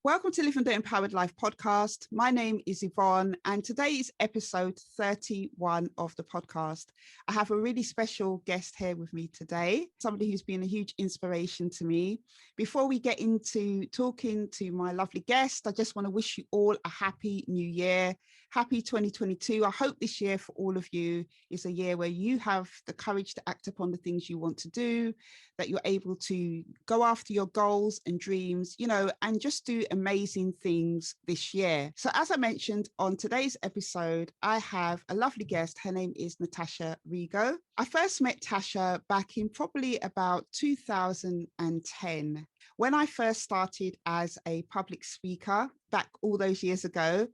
Welcome to Living the Empowered Life podcast. My name is Yvonne, and today is episode 31 of the podcast. I have a really special guest here with me today, somebody who's been a huge inspiration to me. Before we get into talking to my lovely guest, I just want to wish you all a happy new year. Happy 2022. I hope this year for all of you is a year where you have the courage to act upon the things you want to do, that you're able to go after your goals and dreams, and just do amazing things this year. So as I mentioned on today's episode, I have a lovely guest. Her name is Tasha Rego. I first met Tasha back in probably about 2010. When I first started as a public speaker back all those years ago,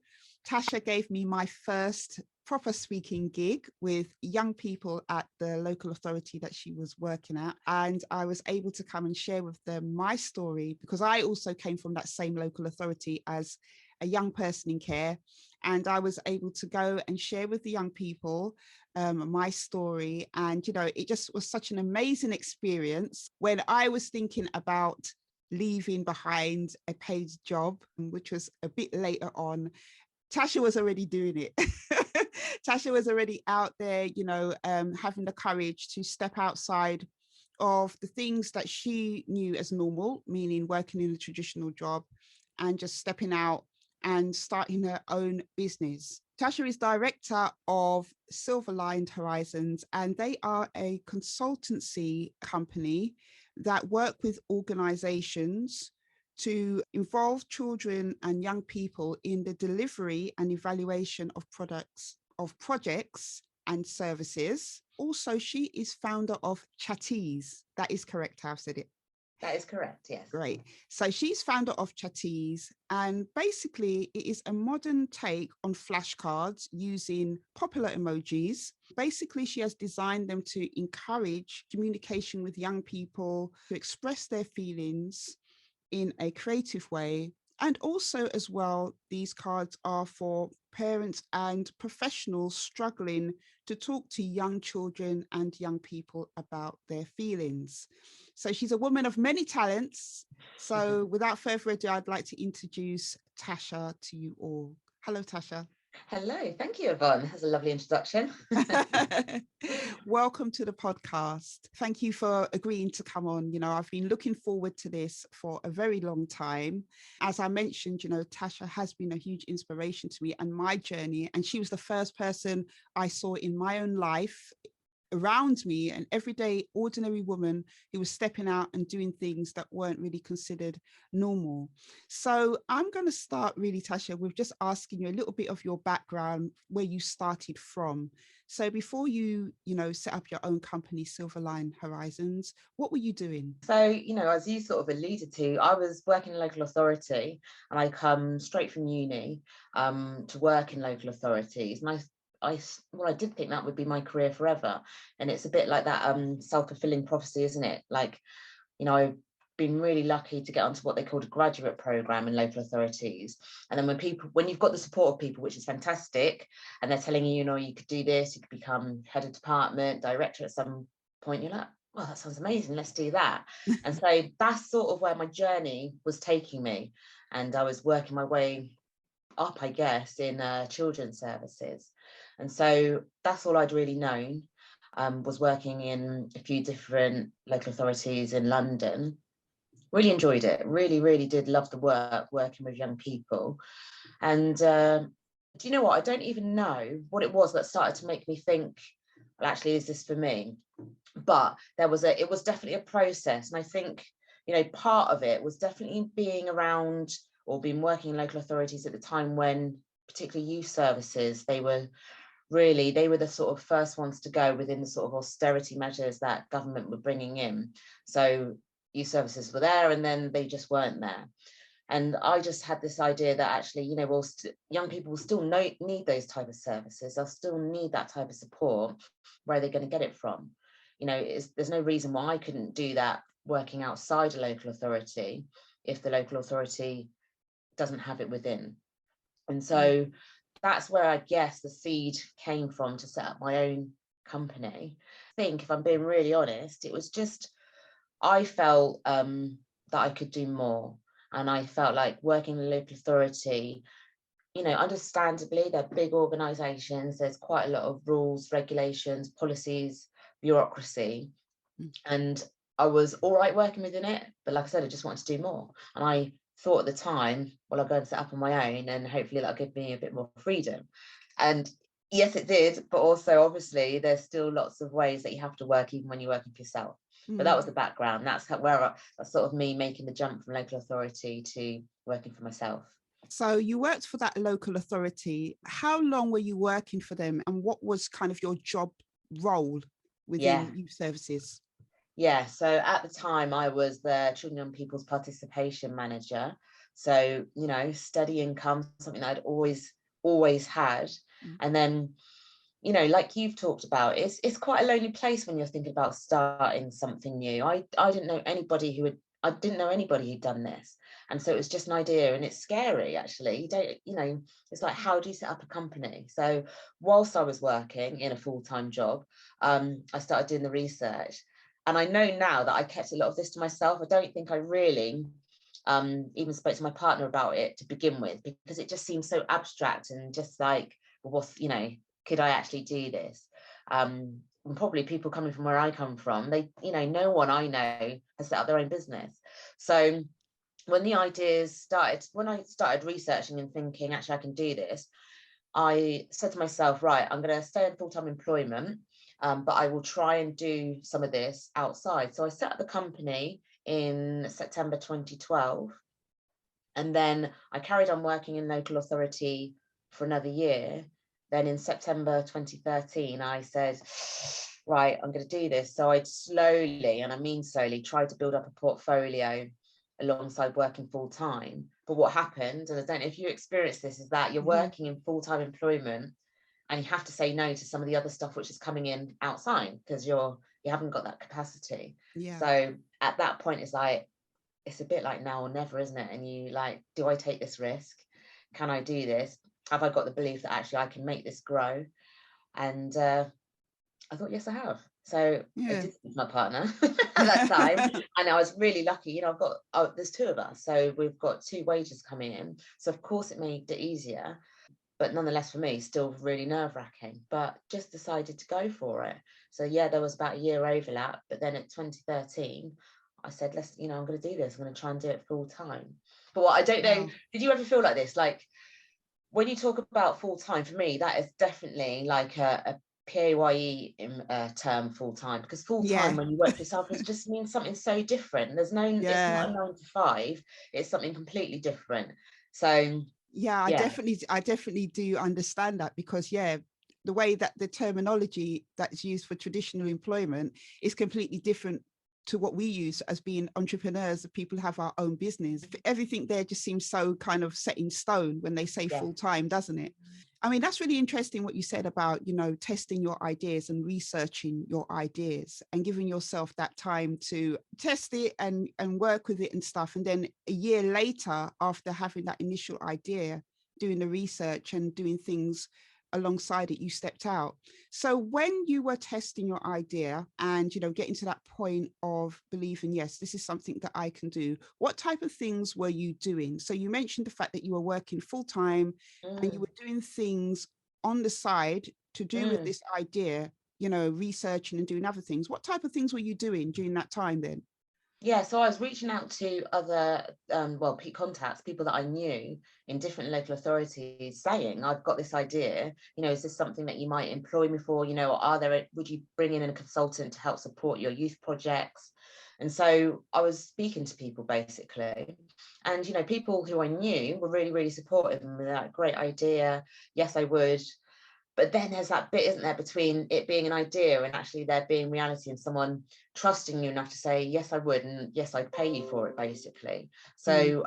Tasha gave me my first proper speaking gig with young people at the local authority that she was working at. And I was able to come and share with them my story because I also came from that same local authority as a young person in care. And I was able to go and share with the young people my story. And, it just was such an amazing experience when I was thinking about leaving behind a paid job, which was a bit later on. Tasha was already doing it. Tasha was already out there, having the courage to step outside of the things that she knew as normal, meaning working in a traditional job, and just stepping out and starting her own business. Tasha is director of Silverline Horizons, and they are a consultancy company that work with organizations to involve children and young people in the delivery and evaluation of projects and services. Also, she is founder of Chateez. That is correct, I've said it. That is correct, yes. Great. So she's founder of Chateez, and basically it is a modern take on flashcards using popular emojis. Basically, she has designed them to encourage communication with young people, to express their feelings in a creative way. And also as well, these cards are for parents and professionals struggling to talk to young children and young people about their feelings. So she's a woman of many talents. So without further ado, I'd like to introduce Tasha to you all. Hello, Tasha. Hello, thank you, Yvonne. That's a lovely introduction. Welcome to the podcast. Thank you for agreeing to come on. I've been looking forward to this for a very long time. As I mentioned, Tasha has been a huge inspiration to me and my journey. And she was the first person I saw in my own life around me, an everyday ordinary woman who was stepping out and doing things that weren't really considered normal. So I'm going to start really, Tasha, with just asking you a little bit of your background, where you started from. So before you set up your own company, Silverline Horizons, what were you doing? So, as you sort of alluded to, I was working in local authority, and I come straight from uni to work in local authorities. And I did think that would be my career forever. And it's a bit like that self-fulfilling prophecy, isn't it? Like, I've been really lucky to get onto what they called a graduate program in local authorities. And then when you've got the support of people, which is fantastic, and they're telling you, you could do this, you could become head of department, director at some point, you're like, well, that sounds amazing, let's do that. And so that's sort of where my journey was taking me. And I was working my way up, I guess, in children's services. And so that's all I'd really known, was working in a few different local authorities in London. Really enjoyed it, really did love the work, working with young people. And do you know what? I don't even know what it was that started to make me think, well, actually, is this for me? But it was definitely a process. And I think, part of it was definitely being around or being working in local authorities at the time when, particularly youth services, they were the sort of first ones to go within the sort of austerity measures that government were bringing in. So youth services were there, and then they just weren't there. And I just had this idea that actually, young people will still need those type of services. They'll still need that type of support. Where are they going to get it from? There's no reason why I couldn't do that working outside a local authority if the local authority doesn't have it within. And so that's where I guess the seed came from to set up my own company. I think, if I'm being really honest, it was just, I felt that I could do more. And I felt like working in a local authority, understandably, they're big organisations. There's quite a lot of rules, regulations, policies, bureaucracy. And I was all right working within it. But like I said, I just wanted to do more. And I thought at the time, well, I'll go and set up on my own and hopefully that'll give me a bit more freedom. And yes, it did. But also, obviously, there's still lots of ways that you have to work even when you're working for yourself. But that was the background. That's that's sort of me making the jump from local authority to working for myself. So you worked for that local authority. How long were you working for them, and what was kind of your job role within youth services? Yeah, so at the time I was the Children and Young People's Participation Manager. So, steady income, something that I'd always had. And then, like you've talked about, it's quite a lonely place when you're thinking about starting something new. I didn't know anybody who'd done this. And so it was just an idea, and it's scary, actually. You don't, it's like, how do you set up a company? So whilst I was working in a full-time job, I started doing the research. And I know now that I kept a lot of this to myself. I don't think I really even spoke to my partner about it to begin with, because it just seems so abstract and just like, well, could I actually do this? And probably people coming from where I come from, they, no one I know has set up their own business. So when I started researching and thinking, actually, I can do this, I said to myself, right, I'm going to stay in full-time employment, but I will try and do some of this outside. So I set up the company in September 2012. And then I carried on working in local authority for another year. Then in September 2013, I said, right, I'm going to do this. So I'd slowly, and I mean slowly, tried to build up a portfolio alongside working full time. But what happened, and I don't know if you experienced this, is that you're working in full-time employment and you have to say no to some of the other stuff which is coming in outside because you haven't got that capacity. So at that point, it's a bit like now or never, isn't it? And you like, do I take this risk? Can I do this? Have I got the belief that actually I can make this grow? And I thought, yes, I have. So I did with my partner at that time, and I was really lucky. There's two of us, so we've got two wages coming in. So of course it made it easier, but nonetheless for me, still really nerve-wracking. But just decided to go for it. So yeah, there was about a year overlap, but then at 2013, I said, I'm going to do this. I'm going to try and do it full time. But what I don't know, did you ever feel like this? Like when you talk about full time, for me, that is definitely like a PAYE term full time, because full time when you work for yourself, it just means something so different. It's not a 9 to 5, it's something completely different. So I definitely do understand that, because the way that the terminology that's used for traditional employment is completely different to what we use as being entrepreneurs, the people who have our own business. Everything there just seems so kind of set in stone when they say full time, doesn't it? I mean, that's really interesting what you said about, testing your ideas and researching your ideas and giving yourself that time to test it and work with it and stuff. And then a year later, after having that initial idea, doing the research and doing things alongside it, you stepped out. So when you were testing your idea and, getting to that point of believing, yes, this is something that I can do, what type of things were you doing? So you mentioned the fact that you were working full time and you were doing things on the side to do with this idea, researching and doing other things. What type of things were you doing during that time then? Yeah, so I was reaching out to other, contacts, people that I knew in different local authorities, saying, I've got this idea, is this something that you might employ me for? Would you bring in a consultant to help support your youth projects? And so I was speaking to people basically, and, people who I knew were really, really supportive and were like, great idea. Yes, I would. But then there's that bit, isn't there, between it being an idea and actually there being reality and someone trusting you enough to say, yes, I would, and yes, I'd pay you for it, basically. So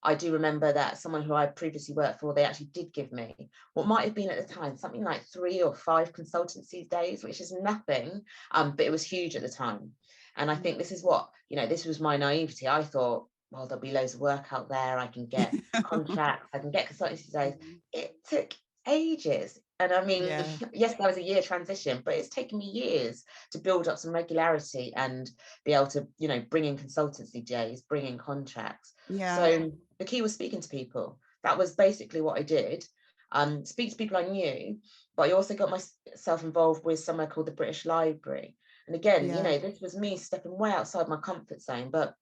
I do remember that someone who I previously worked for, they actually did give me what might have been at the time, something like 3 or 5 consultancy days, which is nothing, but it was huge at the time. And I think this is what, this was my naivety. I thought, well, there'll be loads of work out there. I can get contracts, I can get consultancy days. It took ages. And I mean, Yeah. yes, that was a year transition, but it's taken me years to build up some regularity and be able to, you know, bring in consultancy days, bring in contracts. Yeah. So the key was speaking to people. That was basically what I did. Speak to people I knew, but I also got myself involved with somewhere called the British Library. And again, you Yeah. know, this was me stepping way outside my comfort zone, but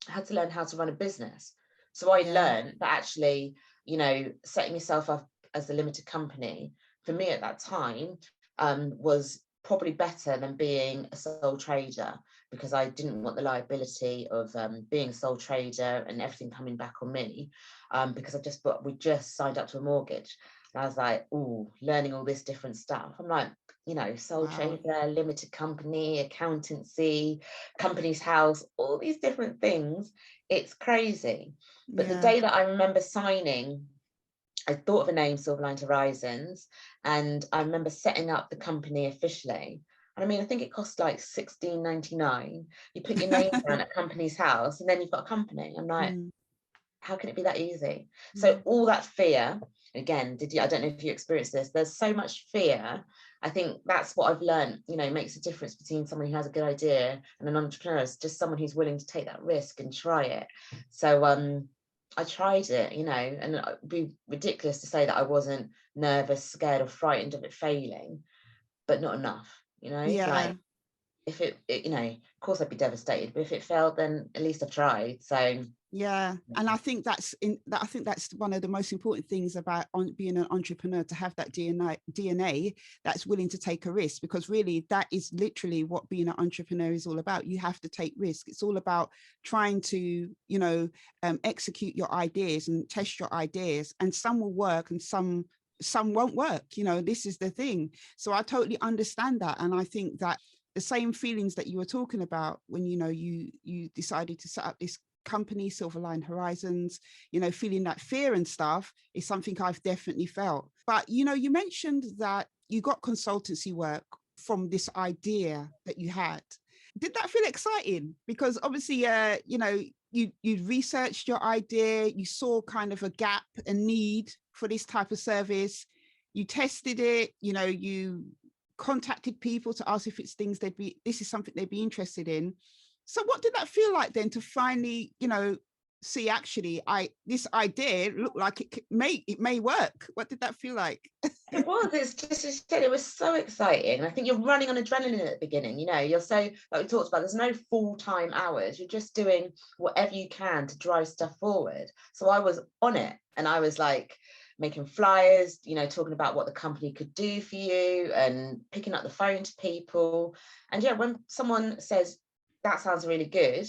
I had to learn how to run a business. So I Yeah. learned that actually, you know, setting yourself up as a limited company, for me at that time, was probably better than being a sole trader, because I didn't want the liability of being a sole trader and everything coming back on me, because we just signed up to a mortgage. And I was like, oh, learning all this different stuff. I'm like, you know, sole Wow. trader, limited company, accountancy, company's house, all these different things. It's crazy. But the Yeah. day that I remember signing, I thought of a name, Silverline Horizons, and I remember setting up the company officially. And I mean, I think it cost like $16.99. You put your name down at company's house, and then you've got a company. I'm like, Mm, how can it be that easy? So mm. all that fear, again, I don't know if you experienced this, there's so much fear. I think that's what I've learned, you know, makes a difference between someone who has a good idea and an entrepreneur. Is just someone who's willing to take that risk and try it. So I tried it, you know, and it'd be ridiculous to say that I wasn't nervous, scared, or frightened of it failing, but not enough, you know. Yeah. Like, if it you know, of course I'd be devastated, but if it failed, then at least I've tried. So Yeah, and I think I think that's one of the most important things about being an entrepreneur, to have that DNA that's willing to take a risk, because really that is literally what being an entrepreneur is all about. You have to take risk. It's all about trying to, you know, execute your ideas and test your ideas, and some will work and some won't work. You know, this is the thing. So I totally understand that, and I think that the same feelings that you were talking about when, you know, you decided to set up this company, Silverline Horizons, you know, feeling that fear and stuff, is something I've definitely felt. But, you know, you mentioned that you got consultancy work from this idea that you had. Did that feel exciting? Because obviously, you know, you researched your idea, you saw kind of a gap, a need for this type of service, you tested it, you know, you contacted people to ask if it's things this is something they'd be interested in. So what did that feel like then, to finally, you know, see, actually, this idea looked like it may work? What did that feel like? it was, it's just, as you said, it was so exciting. I think you're running on adrenaline at the beginning, you know, you're so, like we talked about, there's no full-time hours, you're just doing whatever you can to drive stuff forward. So I was on it, and I was like making flyers, you know, talking about what the company could do for you, and picking up the phone to people. And yeah, when someone says, that sounds really good,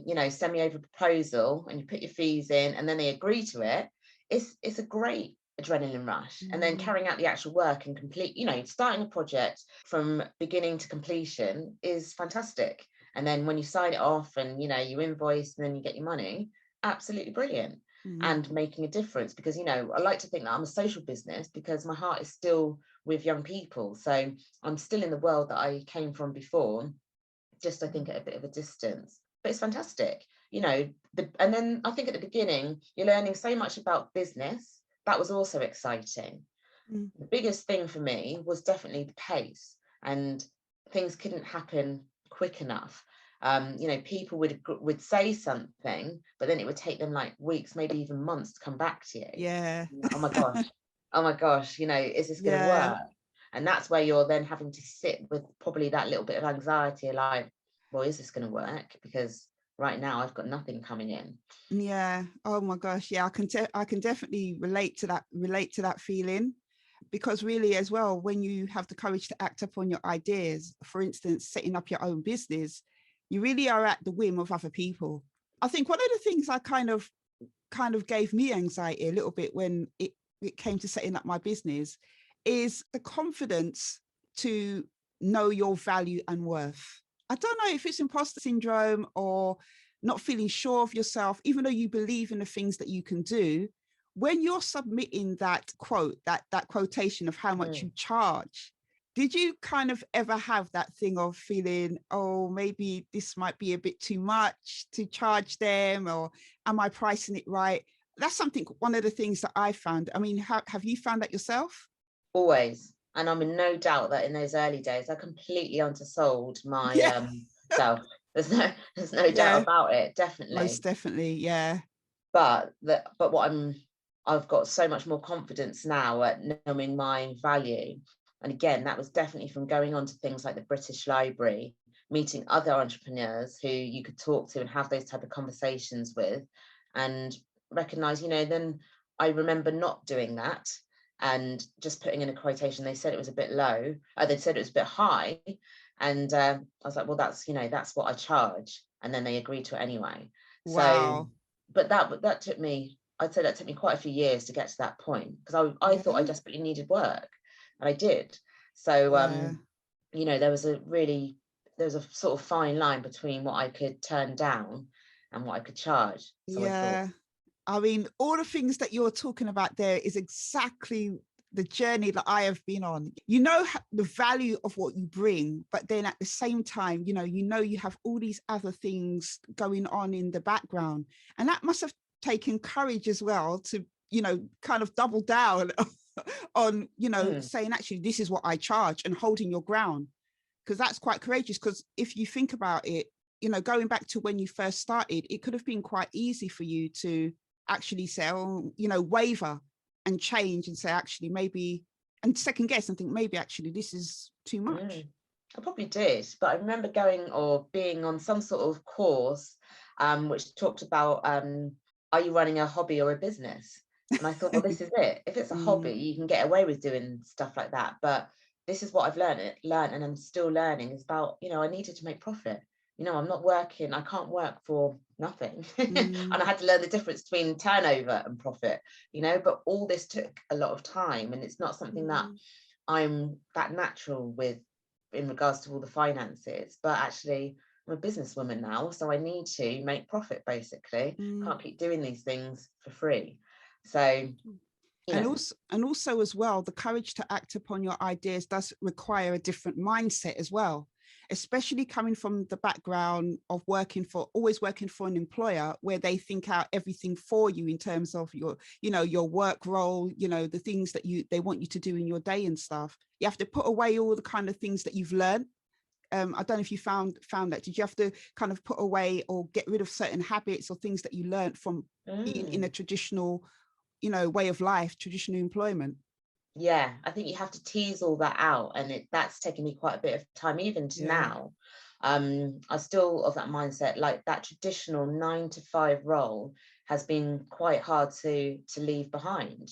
you know, send me over a proposal, and you put your fees in, and then they agree to it, it's a great adrenaline rush. And then Mm, carrying out the actual work and complete, you know, starting a project from beginning to completion is fantastic. And then when you sign it off and, you know, you invoice and then you get your money, absolutely brilliant. mm, And making a difference, because, you know, I like to think that I'm a social business, because my heart is still with young people. So I'm still in the world that I came from before, just I think at a bit of a distance. But it's fantastic, you know. And then I think at the beginning you're learning so much about business. That was also exciting. mm. The biggest thing for me was definitely the pace, and things couldn't happen quick enough. You know, people would say something, but then it would take them like weeks, maybe even months to come back to you. Yeah. Oh my gosh, oh my gosh, you know, is this going to Yeah. work? And that's where you're then having to sit with probably that little bit of anxiety, like, well, is this going to work? Because right now I've got nothing coming in. Yeah. Oh my gosh. Yeah, I can definitely relate to that feeling, because really as well, when you have the courage to act upon your ideas, for instance, setting up your own business, you really are at the whim of other people. I think one of the things I kind of gave me anxiety a little bit when it came to setting up my business is the confidence to know your value and worth. I don't know if it's imposter syndrome or not feeling sure of yourself, even though you believe in the things that you can do. When you're submitting that quote, that quotation of how much you charge, did you kind of ever have that thing of feeling, oh, maybe this might be a bit too much to charge them, or am I pricing it right? That's one of the things that I found. I mean, have you found that yourself? always. And I'm in no doubt that in those early days, I completely undersold my Yeah. self. There's no doubt Yeah, about it, most definitely. definitely. Yeah. But what I've got so much more confidence now at knowing my value. And again, that was definitely from going on to things like the British Library, meeting other entrepreneurs who you could talk to and have those type of conversations with, and recognize, then I remember not doing that and just putting in a quotation. They said it was a bit low. They said it was a bit high. And I was like, well, that's what I charge. And then they agreed to it anyway. So, Wow. but that took me, I'd say that took me quite a few years to get to that point, because I thought I Yeah. desperately needed work, and I did. So Yeah. there was a sort of fine line between what I could turn down and what I could charge. So I thought, Yeah. I mean, all the things that you're talking about there is exactly the journey that I have been on. The value of what you bring, but then at the same time, you have all these other things going on in the background. And that must have taken courage as well to, kind of double down on, saying, actually, this is what I charge, and holding your ground. Because that's quite courageous. Because if you think about it, going back to when you first started, it could have been quite easy for you to actually say, oh, waver and change and say, actually, maybe, and second guess and think, maybe actually this is too much. I probably did, but I remember going or being on some sort of course which talked about, are you running a hobby or a business? And I thought, well, this is it. If it's a hobby, Mm, you can get away with doing stuff like that. But this is what I've learned, and I'm still learning, is about, I needed to make profit. I'm not working, I can't work for nothing. And mm, I had to learn the difference between turnover and profit, but all this took a lot of time, and it's not something that mm, I'm that natural with in regards to all the finances. But actually, I'm a businesswoman now, so I need to make profit, basically. mm. Can't keep doing these things for free. So, you know, And also as well, the courage to act upon your ideas does require a different mindset as well, especially coming from the background of always working for an employer where they think out everything for you in terms of your work role, the things that they want you to do in your day and stuff. You have to put away all the kind of things that you've learned. I don't know if you found that. Did you have to kind of put away or get rid of certain habits or things that you learned from being in a traditional, way of life, traditional employment? yeah, I think you have to tease all that out, and that's taken me quite a bit of time, even to Yeah. now. I still of that mindset, like that traditional 9 to 5 role has been quite hard to leave behind.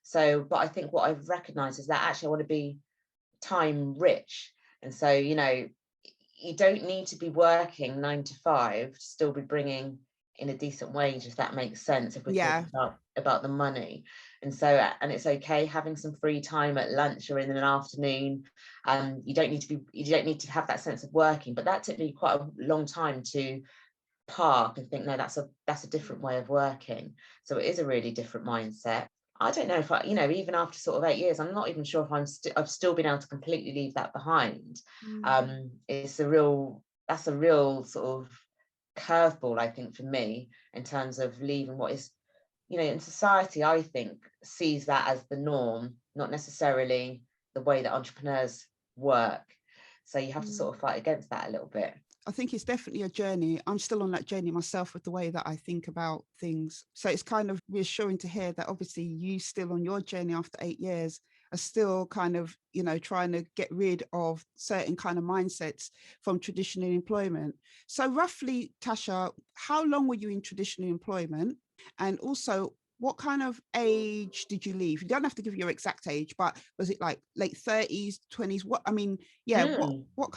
So, but I think what I've recognized is that actually I want to be time rich. And so, you don't need to be working 9 to 5 to still be bringing in a decent wage, if that makes sense, if we're Yeah. talking about the money. And so, and it's okay having some free time at lunch or in an afternoon. You don't need to have that sense of working. But that took me quite a long time to park and think, no, that's a different way of working. So it is a really different mindset. I don't know if even after sort of 8 years, I'm not even sure if I've still been able to completely leave that behind. Mm, That's a real sort of curveball, I think, for me, in terms of leaving what is, in society, I think, sees that as the norm, not necessarily the way that entrepreneurs work. So you have to mm. sort of fight against that a little bit. I think it's definitely a journey. I'm still on that journey myself with the way that I think about things. So it's kind of reassuring to hear that obviously you still on your journey after 8 years are still kind of, trying to get rid of certain kind of mindsets from traditional employment. So roughly, Tasha, how long were you in traditional employment? And also, what kind of age did you leave? You don't have to give your exact age, but was it like late 30s, 20s? What, I mean, yeah, Mm. what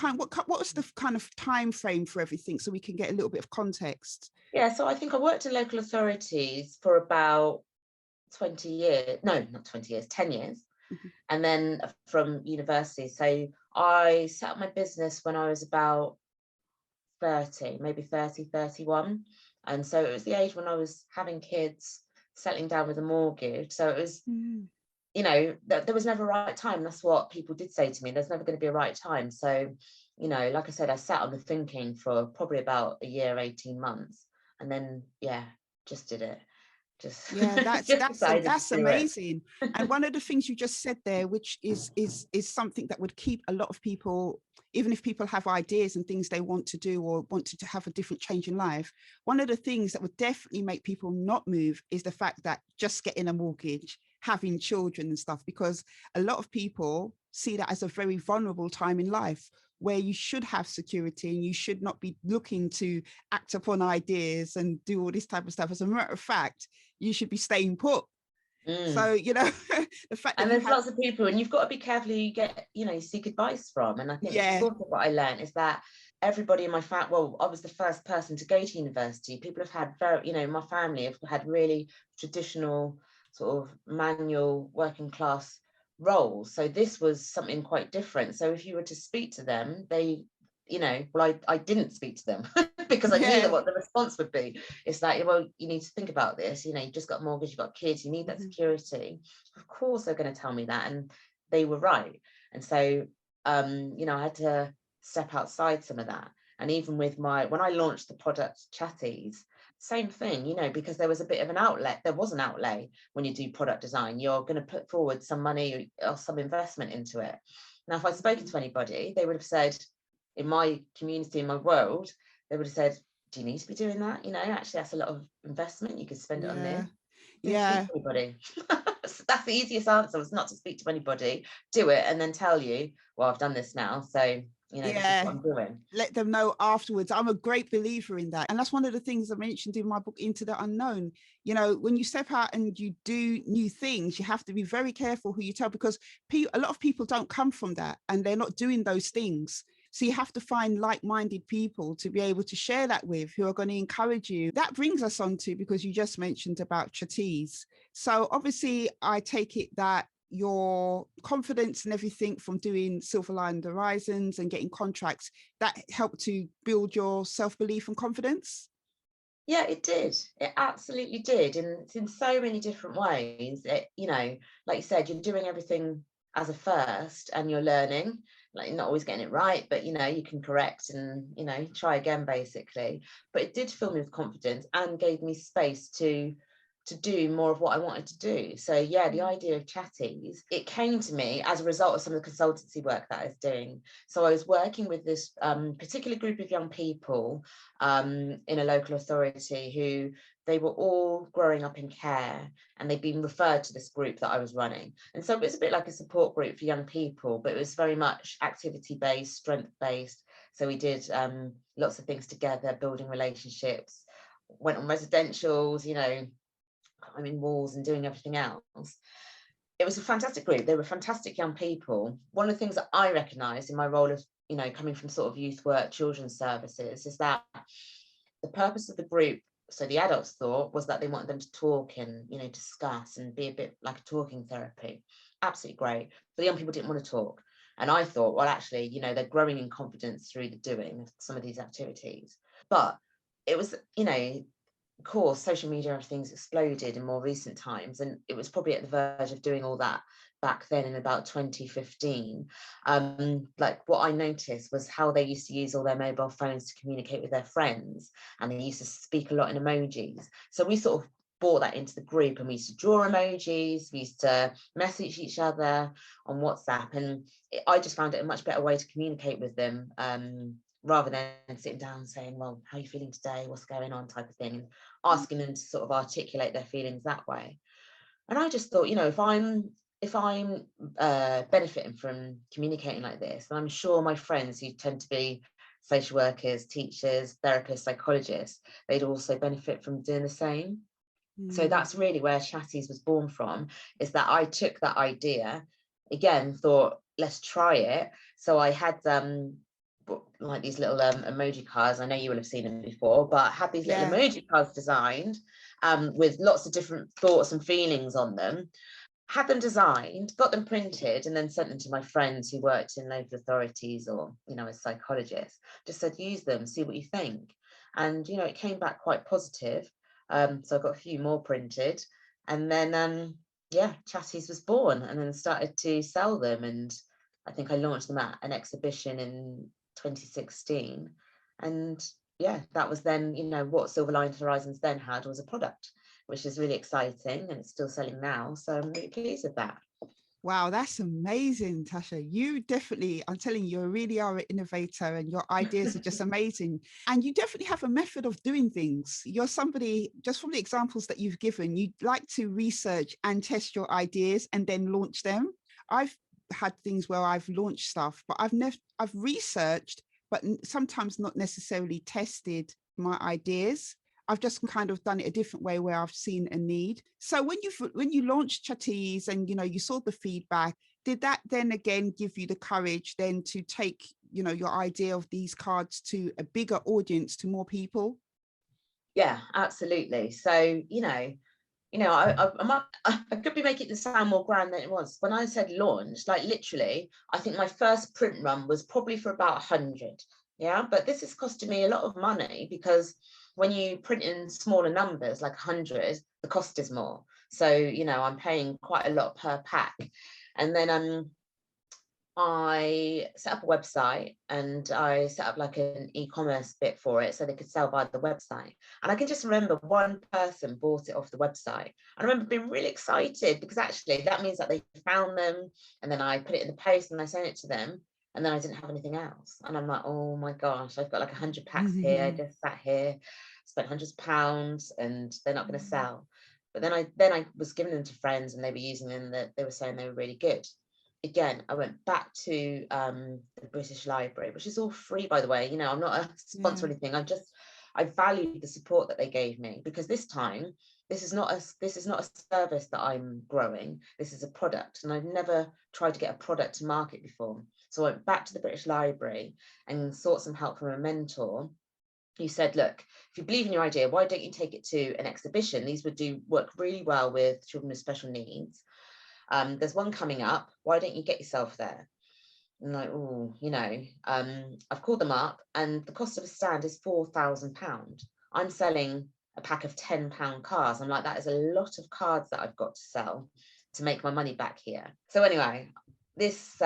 was the kind of time frame for everything so we can get a little bit of context? Yeah, so I think I worked in local authorities for about 20 years. No, not 20 years, 10 years. Mhm. And then from university. So I set up my business when I was about 30, maybe 30, 31. And so it was the age when I was having kids, settling down with a mortgage. So it was, Mm, there was never a right time. That's what people did say to me. There's never going to be a right time. So, like I said, I sat on the thinking for probably about a year, 18 months. And then, yeah, just did it. Just Yeah, just decided to that's do it. amazing. And one of the things you just said there, which is something that would keep a lot of people, even if people have ideas and things they want to do or want to have a different change in life, one of the things that would definitely make people not move is the fact that just getting a mortgage, having children and stuff, because a lot of people see that as a very vulnerable time in life where you should have security and you should not be looking to act upon ideas and do all this type of stuff. As a matter of fact, you should be staying put. Mm. So, you know, the fact that And you there's have, lots of people, and you've got to be careful who you get, seek advice from. And I think this is yeah, also what I learned, is that everybody in my family, well, I was the first person to go to university. People have had very, my family have had really traditional sort of manual working class roles. So this was something quite different. So if you were to speak to them, they, well, I didn't speak to them because I knew that yeah, what the response would be. It's like, well, you need to think about this. You've just got a mortgage, you've got kids, you need that security. Of course they're going to tell me that, and they were right. And so I had to step outside some of that. And even with when I launched the product Chateez, same thing, because there was a bit of an outlet. There was an outlay when you do product design. You're going to put forward some money or some investment into it. Now, if I'd spoken to anybody, they would have said, in my community, in my world, they would have said, do you need to be doing that? Actually, that's a lot of investment. You could spend it on yeah, this. Didn't speak yeah, to anybody. That's the easiest answer, was not to speak to anybody, do it, and then tell you, well, I've done this now, so this is yeah. what I'm doing. Let them know afterwards. I'm a great believer in that. And that's one of the things I mentioned in my book, Into the Unknown. When you step out and you do new things, you have to be very careful who you tell, because a lot of people don't come from that and they're not doing those things. So you have to find like-minded people to be able to share that with, who are going to encourage you. That brings us on to, because you just mentioned about Chateez. So obviously I take it that your confidence and everything from doing Silverline Horizons and getting contracts, that helped to build your self-belief and confidence? Yeah, it did. It absolutely did. And it's in so many different ways. Like you said, you're doing everything as a first and you're learning, like you're not always getting it right, but you can correct and, try again, basically. But it did fill me with confidence and gave me space to do more of what I wanted to do. So yeah, the idea of Chateez, it came to me as a result of some of the consultancy work that I was doing. So I was working with this particular group of young people in a local authority who, they were all growing up in care, and they'd been referred to this group that I was running. And so it was a bit like a support group for young people, but it was very much activity-based, strength-based. So we did lots of things together, building relationships, went on residentials, climbing walls and doing everything else. It was a fantastic group. They were fantastic young people. One of the things that I recognised in my role of, coming from sort of youth work, children's services, is that the purpose of the group, so the adults thought, was that they wanted them to talk and, discuss and be a bit like a talking therapy. Absolutely great. But the young people didn't want to talk. And I thought, well, actually, they're growing in confidence through the doing of some of these activities. But it was, of course, social media, everything's exploded in more recent times, and it was probably at the verge of doing all that back then in about 2015. Like, what I noticed was how they used to use all their mobile phones to communicate with their friends, and they used to speak a lot in emojis. So we sort of brought that into the group, and we used to draw emojis, we used to message each other on WhatsApp, and I just found it a much better way to communicate with them, rather than sitting down and saying, well, how are you feeling today, what's going on, type of thing, and asking them to sort of articulate their feelings that way. And I just thought, if I'm benefiting from communicating like this, and I'm sure my friends who tend to be social workers, teachers, therapists, psychologists, they'd also benefit from doing the same. So that's really where Chateez was born from, is that I took that idea, again, thought, let's try it. So I had like these little emoji cards. I know you will have seen them before, but had these little emoji cards designed with lots of different thoughts and feelings on them. Had them designed, got them printed, and then sent them to my friends who worked in local authorities or, as psychologists. Just said, use them, see what you think. And, it came back quite positive. So I got a few more printed. And then, Chateez was born, and then started to sell them. And I think I launched them at an exhibition in 2016. And that was then, what Silverline Horizons then had was a product, which is really exciting, and it's still selling now. So I'm really pleased with that. Wow, that's amazing, Tasha. You definitely, I'm telling you, you really are an innovator and your ideas are just amazing. And you definitely have a method of doing things. You're somebody, just from the examples that you've given, you like to research and test your ideas and then launch them. I've had things where I've launched stuff, but I've researched, but sometimes not necessarily tested my ideas. I've just kind of done it a different way where I've seen a need. So when you launched Chateez and you saw the feedback, did that then again give you the courage then to take your idea of these cards to a bigger audience, to more people? Yeah, absolutely. So I could be making it sound more grand than it was. When I said launch, like literally, I think my first print run was probably for about 100. Yeah, but this is costing me a lot of money, because when you print in smaller numbers, like 100, the cost is more. So, I'm paying quite a lot per pack. And then I set up a website, and I set up like an e-commerce bit for it so they could sell via the website. And I can just remember one person bought it off the website. I remember being really excited, because actually that means that they found them, and then I put it in the post and I sent it to them, and then I didn't have anything else. And I'm like, oh my gosh, I've got like 100 packs here. I just sat here, spent hundreds of pounds, and they're not going to sell. But then I was giving them to friends, and they were using them, that they were saying they were really good. Again, I went back to the British Library, which is all free, by the way. I'm not a sponsor or anything. I valued the support that they gave me, because this time, this is not a service that I'm growing. This is a product, and I've never tried to get a product to market before. So I went back to the British Library and sought some help from a mentor. He said, look, if you believe in your idea, why don't you take it to an exhibition? These would work really well with children with special needs. There's one coming up. Why don't you get yourself there? I'm like, oh, I've called them up, and the cost of a stand is £4,000. I'm selling a pack of £10 cards. I'm like, that is a lot of cards that I've got to sell to make my money back here. So anyway, this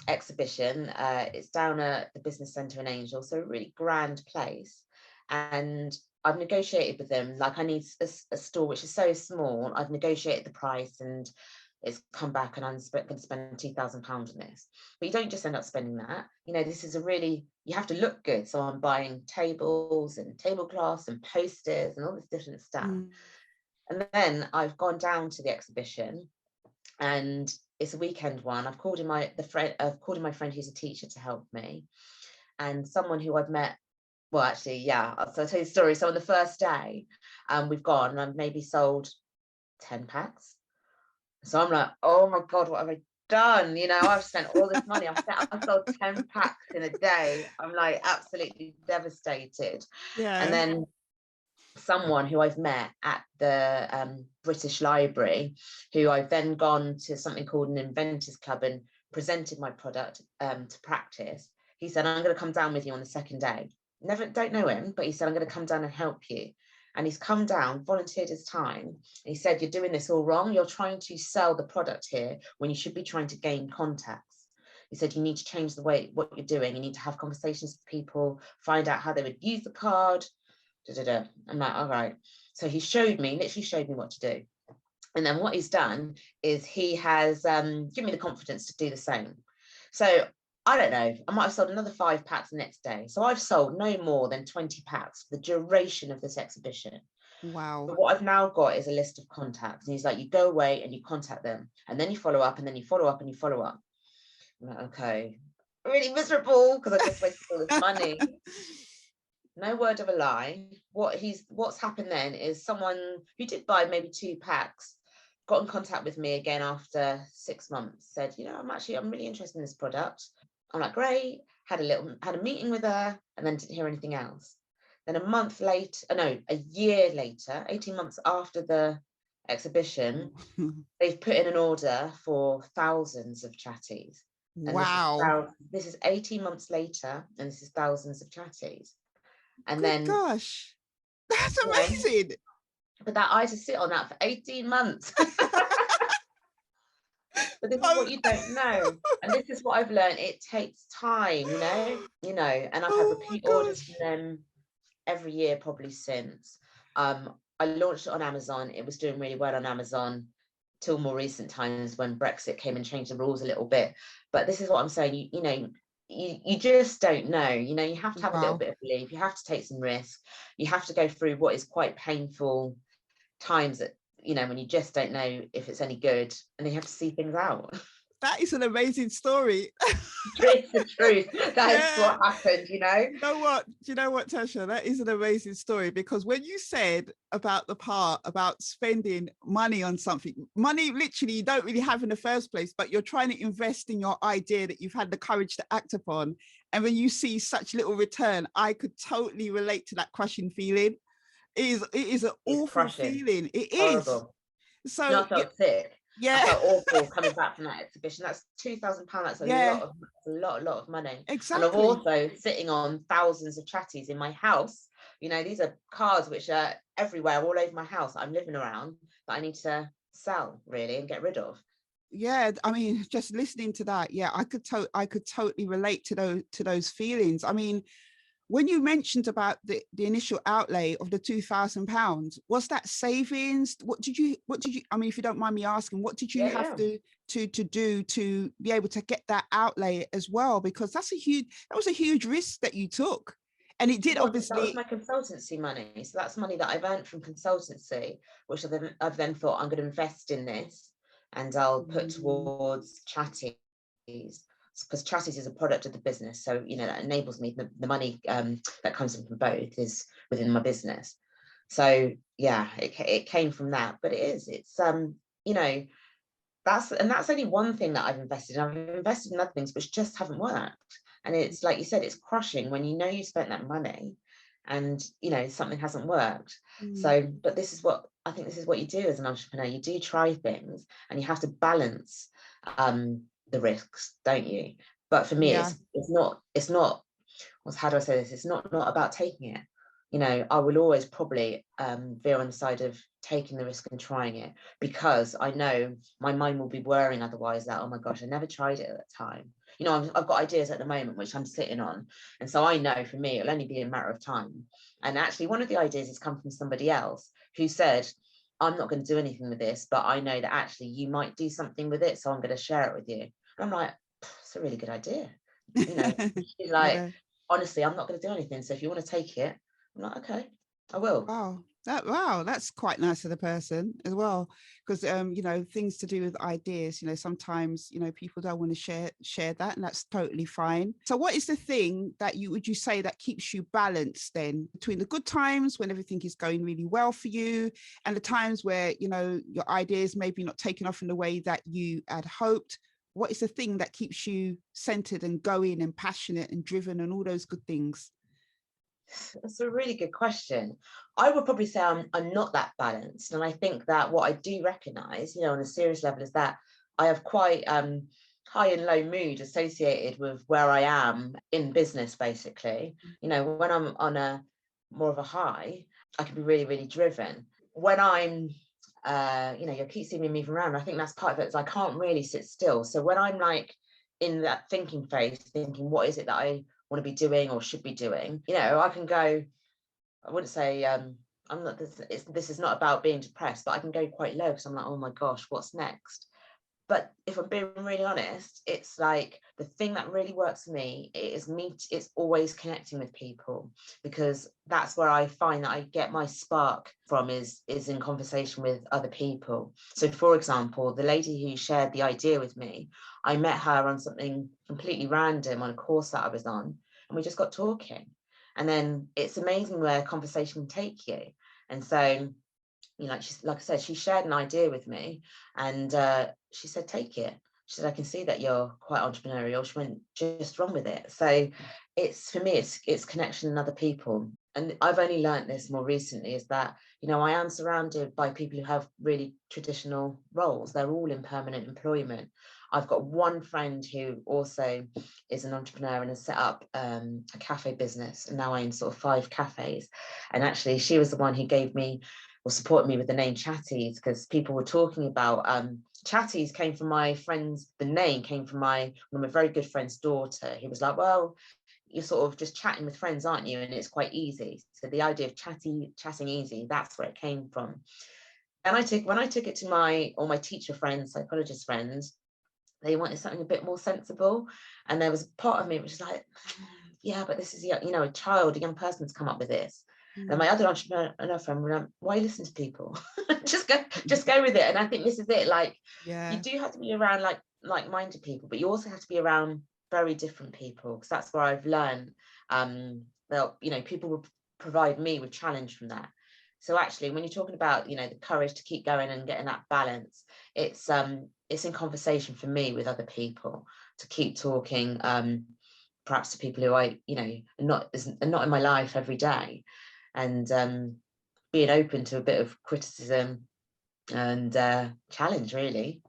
exhibition, it's down at the business centre in Angel, so a really grand place. And I've negotiated with them, like I need a store which is so small. I've negotiated the price, and it's come back, and I'm going to spend £2,000 on this. But you don't just end up spending that. This is you have to look good. So I'm buying tables and tablecloths and posters and all this different stuff. And then I've gone down to the exhibition, and it's a weekend one. I've called in my friend who's a teacher to help me, and someone who I've met. Well, actually, yeah. So I'll tell you the story. So on the first day, we've gone, and I've maybe sold 10 packs. So I'm like, oh my God, what have I done? I've spent all this money. I sold 10 packs in a day. I'm like absolutely devastated. Yeah. And then someone who I've met at the British Library, who I've then gone to something called an Inventors Club and presented my product to practice. He said, I'm going to come down with you on the second day. Don't know him, but he said, I'm going to come down and help you. And he's come down, volunteered his time. And he said, you're doing this all wrong. You're trying to sell the product here when you should be trying to gain contacts. He said, you need to change the way what you're doing. You need to have conversations with people, find out how they would use the card. I'm like, all right. So he literally showed me what to do. And then what he's done is he has given me the confidence to do the same. So I don't know, I might have sold another 5 packs the next day. So I've sold no more than 20 packs for the duration of this exhibition. Wow. But what I've now got is a list of contacts. And he's like, you go away and you contact them. And then you follow up, and then you follow up, and you follow up. I'm like, okay. Really miserable, because I just wasted all this money. No word of a lie. What's happened then is someone who did buy maybe 2 packs got in contact with me again after 6 months, said, I'm really interested in this product. I'm like, great. Had a meeting with her, and then didn't hear anything else. Then a year later, 18 months after the exhibition, they've put in an order for thousands of Chateez. Wow. This is 18 months later, and this is thousands of Chateez. And Good then, gosh, that's amazing. But that I had to sit on that for 18 months. But this is what you don't know. And this is what I've learned. It takes time, and I've had repeat orders from them every year probably since. I launched it on Amazon. It was doing really well on Amazon till more recent times when Brexit came and changed the rules a little bit. But this is what I'm saying. You just don't know. You have to have a little Wow. bit of belief. You have to take some risk. You have to go through what is quite painful times that, when you just don't know if it's any good, and then you have to see things out. That is an amazing story. It's the truth. That is Yeah. what happened. Do you know what, Tasha? That is an amazing story, because when you said about the part about spending money on something, money literally you don't really have in the first place, but you're trying to invest in your idea that you've had the courage to act upon. And when you see such little return, I could totally relate to that crushing feeling. It is an It's awful crushing. feeling. It is. Horrible. So I felt sick. I yeah, felt awful coming back from that exhibition. That's £2,000. That's yeah, a lot of money. And I'm exactly. also sitting on thousands of Chateez in my house. These are cards which are everywhere, all over my house that I'm living around, that I need to sell really and get rid of. Yeah, I mean, just listening to that, yeah, I could totally relate to those feelings. I mean, when you mentioned about the initial outlay of the £2,000, was that savings? What did you, I mean, if you don't mind me asking, what did you Yeah, have yeah. to do to be able to get that outlay as well? Because that was a huge risk that you took. And it did That was obviously. my consultancy money. So that's money that I've earned from consultancy, which I've then thought I'm going to invest in this, and I'll put Mm, towards Chateez, because Chateez is a product of the business. So, that enables me, the money that comes in from both is within my business. So yeah, it came from that. But it's that's only one thing that I've invested in. I've invested in other things which just haven't worked. And it's like you said, it's crushing when you spent that money and something hasn't worked. mm, So, but this is what you do as an entrepreneur. You do try things and you have to balance the risks, don't you? But for me, yeah. it's not how do I say this? It's not about taking it. I will always probably veer on the side of taking the risk and trying it, because I know my mind will be whirring otherwise, that, oh my gosh, I never tried it at that time. I've got ideas at the moment which I'm sitting on, and so I know for me it'll only be a matter of time. And actually, one of the ideas has come from somebody else who said, I'm not going to do anything with this, but I know that actually you might do something with it, so I'm going to share it with you. And I'm like, it's a really good idea. She's like, Yeah. honestly, I'm not going to do anything, so if you want to take it, I'm like, okay, I will. Wow, that's quite nice of the person as well, because things to do with ideas, sometimes people don't want to share that, and that's totally fine. So what is the thing that would you say that keeps you balanced then between the good times when everything is going really well for you, and the times where your ideas maybe not taken off in the way that you had hoped? What is the thing that keeps you centered and going and passionate and driven and all those good things? That's a really good question. I would probably say I'm not that balanced. And I think that what I do recognize, on a serious level, is that I have quite high and low mood associated with where I am in business, basically. When I'm on a more of a high, I can be really, really driven. When I'm you keep seeing me moving around, I think that's part of it, is I can't really sit still. So when I'm like in that thinking phase, thinking what is it that I want to be doing or should be doing, I can go, I wouldn't say I'm not this is not about being depressed, but I can go quite low, because I'm like, oh my gosh, what's next? But if I'm being really honest, it's like the thing that really works for me it's always connecting with people, because that's where I find that I get my spark from, is in conversation with other people. So for example, the lady who shared the idea with me, I met her on something completely random on a course that I was on, and we just got talking. And then it's amazing where conversation can take you. And so like I said, she shared an idea with me, and she said, take it. She said, I can see that you're quite entrepreneurial. She went, just run with it. So it's, for me, it's connection and other people. And I've only learned this more recently, is that, I am surrounded by people who have really traditional roles. They're all in permanent employment. I've got one friend who also is an entrepreneur and has set up a cafe business, and now owns sort of 5 cafes. And actually, she was the one who gave me, or supported me with, the name Chateez, because people were talking about Chateez came from my friend's, the name came from one of my very good friend's daughter. He was like, well, you're sort of just chatting with friends, aren't you? And it's quite easy. So the idea of chatting easy, that's where it came from. And when I took it to my teacher friends, psychologist friends, they wanted something a bit more sensible. And there was a part of me which was like, yeah, but this is, a young person's come up with this. And my other entrepreneur friend went, why listen to people? just go with it. And I think this is it. Like, you do have to be around like-minded people, but you also have to be around very different people, because that's where I've learned people will provide me with challenge from that. So actually, when you're talking about, the courage to keep going and getting that balance, it's in conversation for me with other people, to keep talking, perhaps to people who I, are not in my life every day, and being open to a bit of criticism and challenge, really.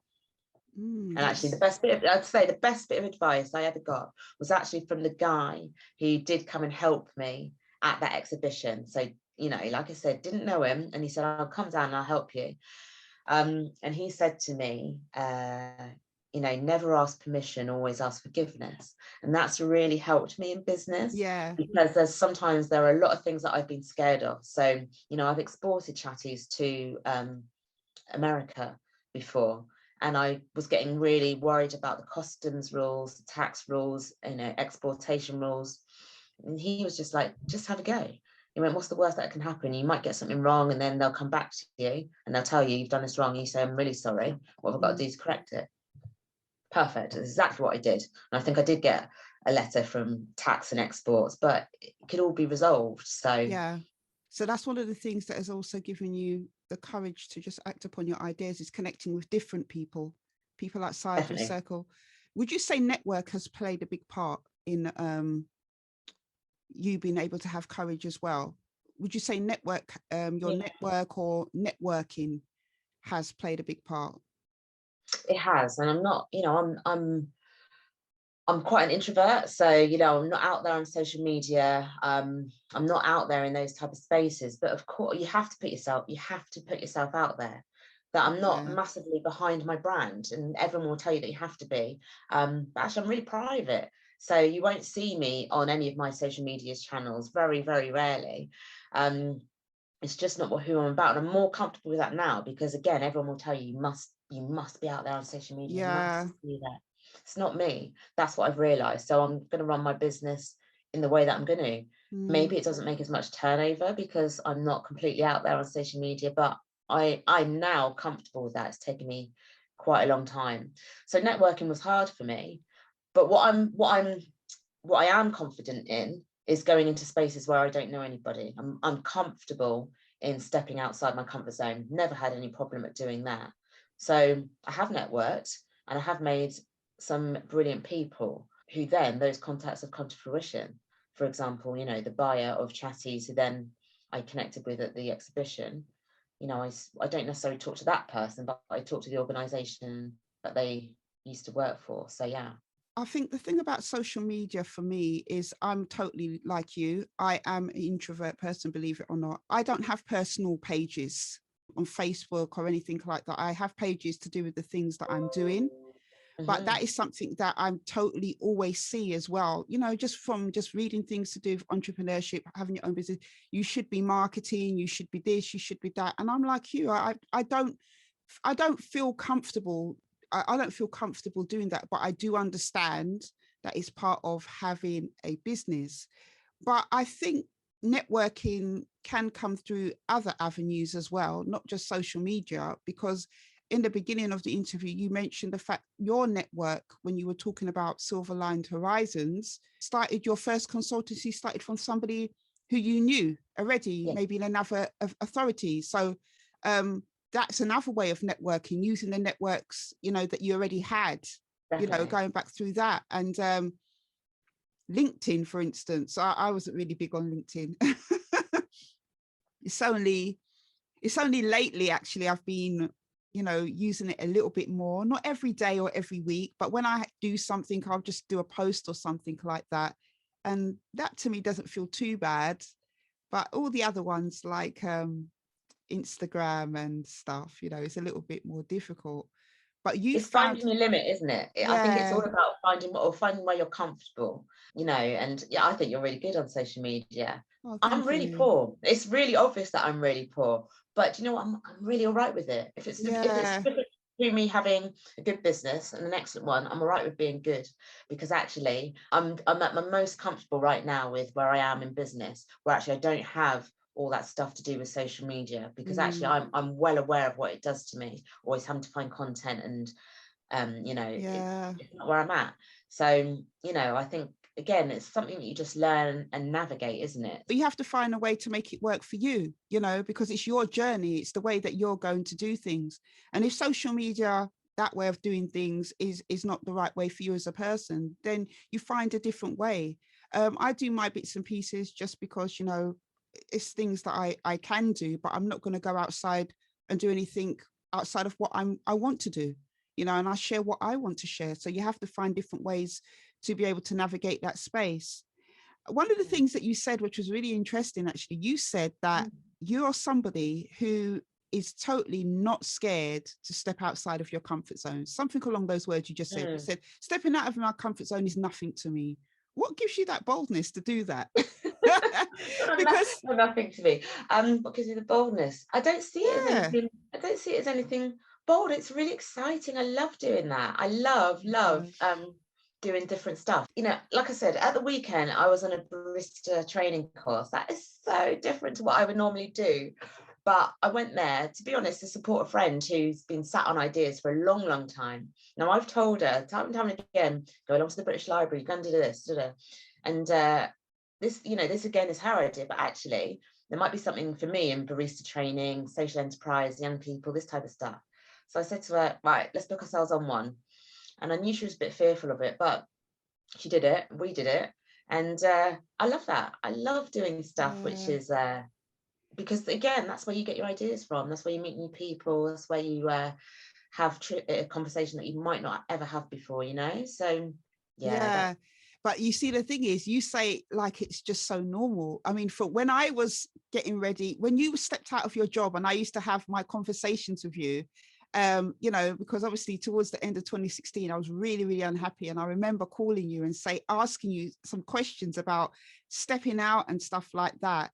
And actually, the best bit of advice I ever got was actually from the guy who did come and help me at that exhibition. So, like I said, didn't know him, and he said, I'll come down and I'll help you. And he said to me, never ask permission, always ask forgiveness. And that's really helped me in business, because sometimes there are a lot of things that I've been scared of. So, I've exported Chateez to America before, and I was getting really worried about the customs rules, the tax rules, exportation rules. And he was just like, just have a go. He went, what's the worst that can happen? You might get something wrong, and then they'll come back to you and they'll tell you you've done this wrong. And you say, I'm really sorry. What have I got to do to correct it? Perfect. That's exactly what I did. And I think I did get a letter from tax and exports, but it could all be resolved. So that's one of the things that has also given you the courage to just act upon your ideas, is connecting with different people outside your circle. Would you say network has played a big part in you being able to have courage as well? Would you say network or networking has played a big part? It has. And I'm not, I'm quite an introvert, so I'm not out there on social media. I'm not out there in those type of spaces. But of course, you have to put yourself out there. That I'm not massively behind my brand, and everyone will tell you that you have to be. But actually, I'm really private, so you won't see me on any of my social media channels. Very, very rarely. It's just not who I'm about. And I'm more comfortable with that now, because again, everyone will tell you you must be out there on social media. You must be there. It's not me. That's what I've realized. So I'm going to run my business in the way that I'm going to. Maybe it doesn't make as much turnover because I'm not completely out there on social media, but I'm now comfortable with that. It's taken me quite a long time. So networking was hard for me, but what I am confident in is going into spaces where I don't know anybody. I'm comfortable in stepping outside my comfort zone. Never had any problem at doing that. So I have networked, and I have made some brilliant people who then those contacts have come to fruition. For example, the buyer of Chateez, who then I connected with at the exhibition. I don't necessarily talk to that person, but I talk to the organization that they used to work for. So yeah. I think the thing about social media for me is I'm totally like you. I am an introvert person, believe it or not. I don't have personal pages on Facebook or anything like that. I have pages to do with the things that I'm doing. But that is something that I'm totally always see as well, just from just reading things to do with entrepreneurship, having your own business. You should be marketing, you should be this, you should be that. And I'm like you, I don't feel comfortable. I don't feel comfortable doing that, but I do understand that it's part of having a business. But I think networking can come through other avenues as well, not just social media, because in the beginning of the interview, you mentioned the fact your network, when you were talking about Silverline Horizons, your first consultancy started from somebody who you knew already, maybe in another authority. So that's another way of networking, using the networks, that you already had, going back through that. And LinkedIn, for instance, I wasn't really big on LinkedIn. It's only lately, actually, I've been using it a little bit more, not every day or every week, but when I do something, I'll just do a post or something like that. And that to me doesn't feel too bad. But all the other ones like Instagram and stuff, it's a little bit more difficult. but you It's found, finding your limit, isn't it? I think it's all yeah. about finding where you're comfortable, and yeah, I think you're really good on social media. Oh, I'm thank really you. poor. It's really obvious that I'm really poor, but you know what? I'm really all right with it. If it's Yeah. between me having a good business and an excellent one, I'm all right with being good, because actually I'm at my most comfortable right now with where I am in business, where actually I don't have all that stuff to do with social media, because actually Mm, I'm well aware of what it does to me, always having to find content, and yeah. it's not where I'm at. So I think, again, it's something that you just learn and navigate, isn't it? But you have to find a way to make it work for you, because it's your journey. It's the way that you're going to do things. And if social media, that way of doing things is not the right way for you as a person, then you find a different way. I do my bits and pieces just because, it's things that I can do, but I'm not going to go outside and do anything outside of what I want to do, and I share what I want to share. So you have to find different ways to be able to navigate that space. One of the things that you said, which was really interesting, actually, you said that you're somebody who is totally not scared to step outside of your comfort zone. Something along those words you just said. You said, stepping out of my comfort zone is nothing to me. What gives you that boldness to do that? Because Nothing to me. What gives you the boldness? I don't see it as yeah, anything. I don't see it as anything bold. It's really exciting. I love doing that. I love yeah, doing different stuff. Like I said, at the weekend I was on a barista training course. That is so different to what I would normally do. But I went there, to be honest, to support a friend who's been sat on ideas for a long, long time. Now, I've told her time and time again, go along to the British Library, go and do this, and this again is her idea, but actually there might be something for me in barista training, social enterprise, young people, this type of stuff. So I said to her, right, let's book ourselves on one. And I knew she was a bit fearful of it, but she did it, we did it. And I love that. I love doing stuff which yeah. is because, again, that's where you get your ideas from. That's where you meet new people. That's where you have a conversation that you might not ever have before, So, yeah, Yeah. But you see, the thing is, you say like it's just so normal. I mean, for when I was getting ready, when you stepped out of your job and I used to have my conversations with you, because obviously towards the end of 2016, I was really, really unhappy. And I remember calling you and asking you some questions about stepping out and stuff like that.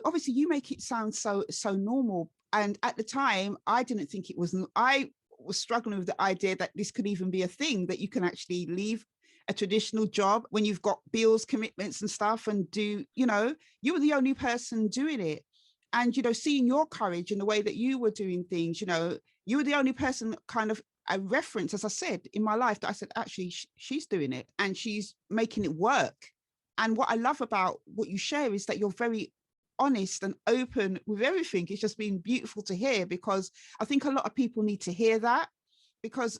Obviously you make it sound so normal. And at the time, I didn't think it was, I was struggling with the idea that this could even be a thing, that you can actually leave a traditional job when you've got bills, commitments and stuff, and you were the only person doing it. And seeing your courage and the way that you were doing things, you were the only person kind of a reference, as I said, in my life, that I said, actually, she's doing it and she's making it work. And what I love about what you share is that you're very honest and open with everything. It's just been beautiful to hear, because I think a lot of people need to hear that, because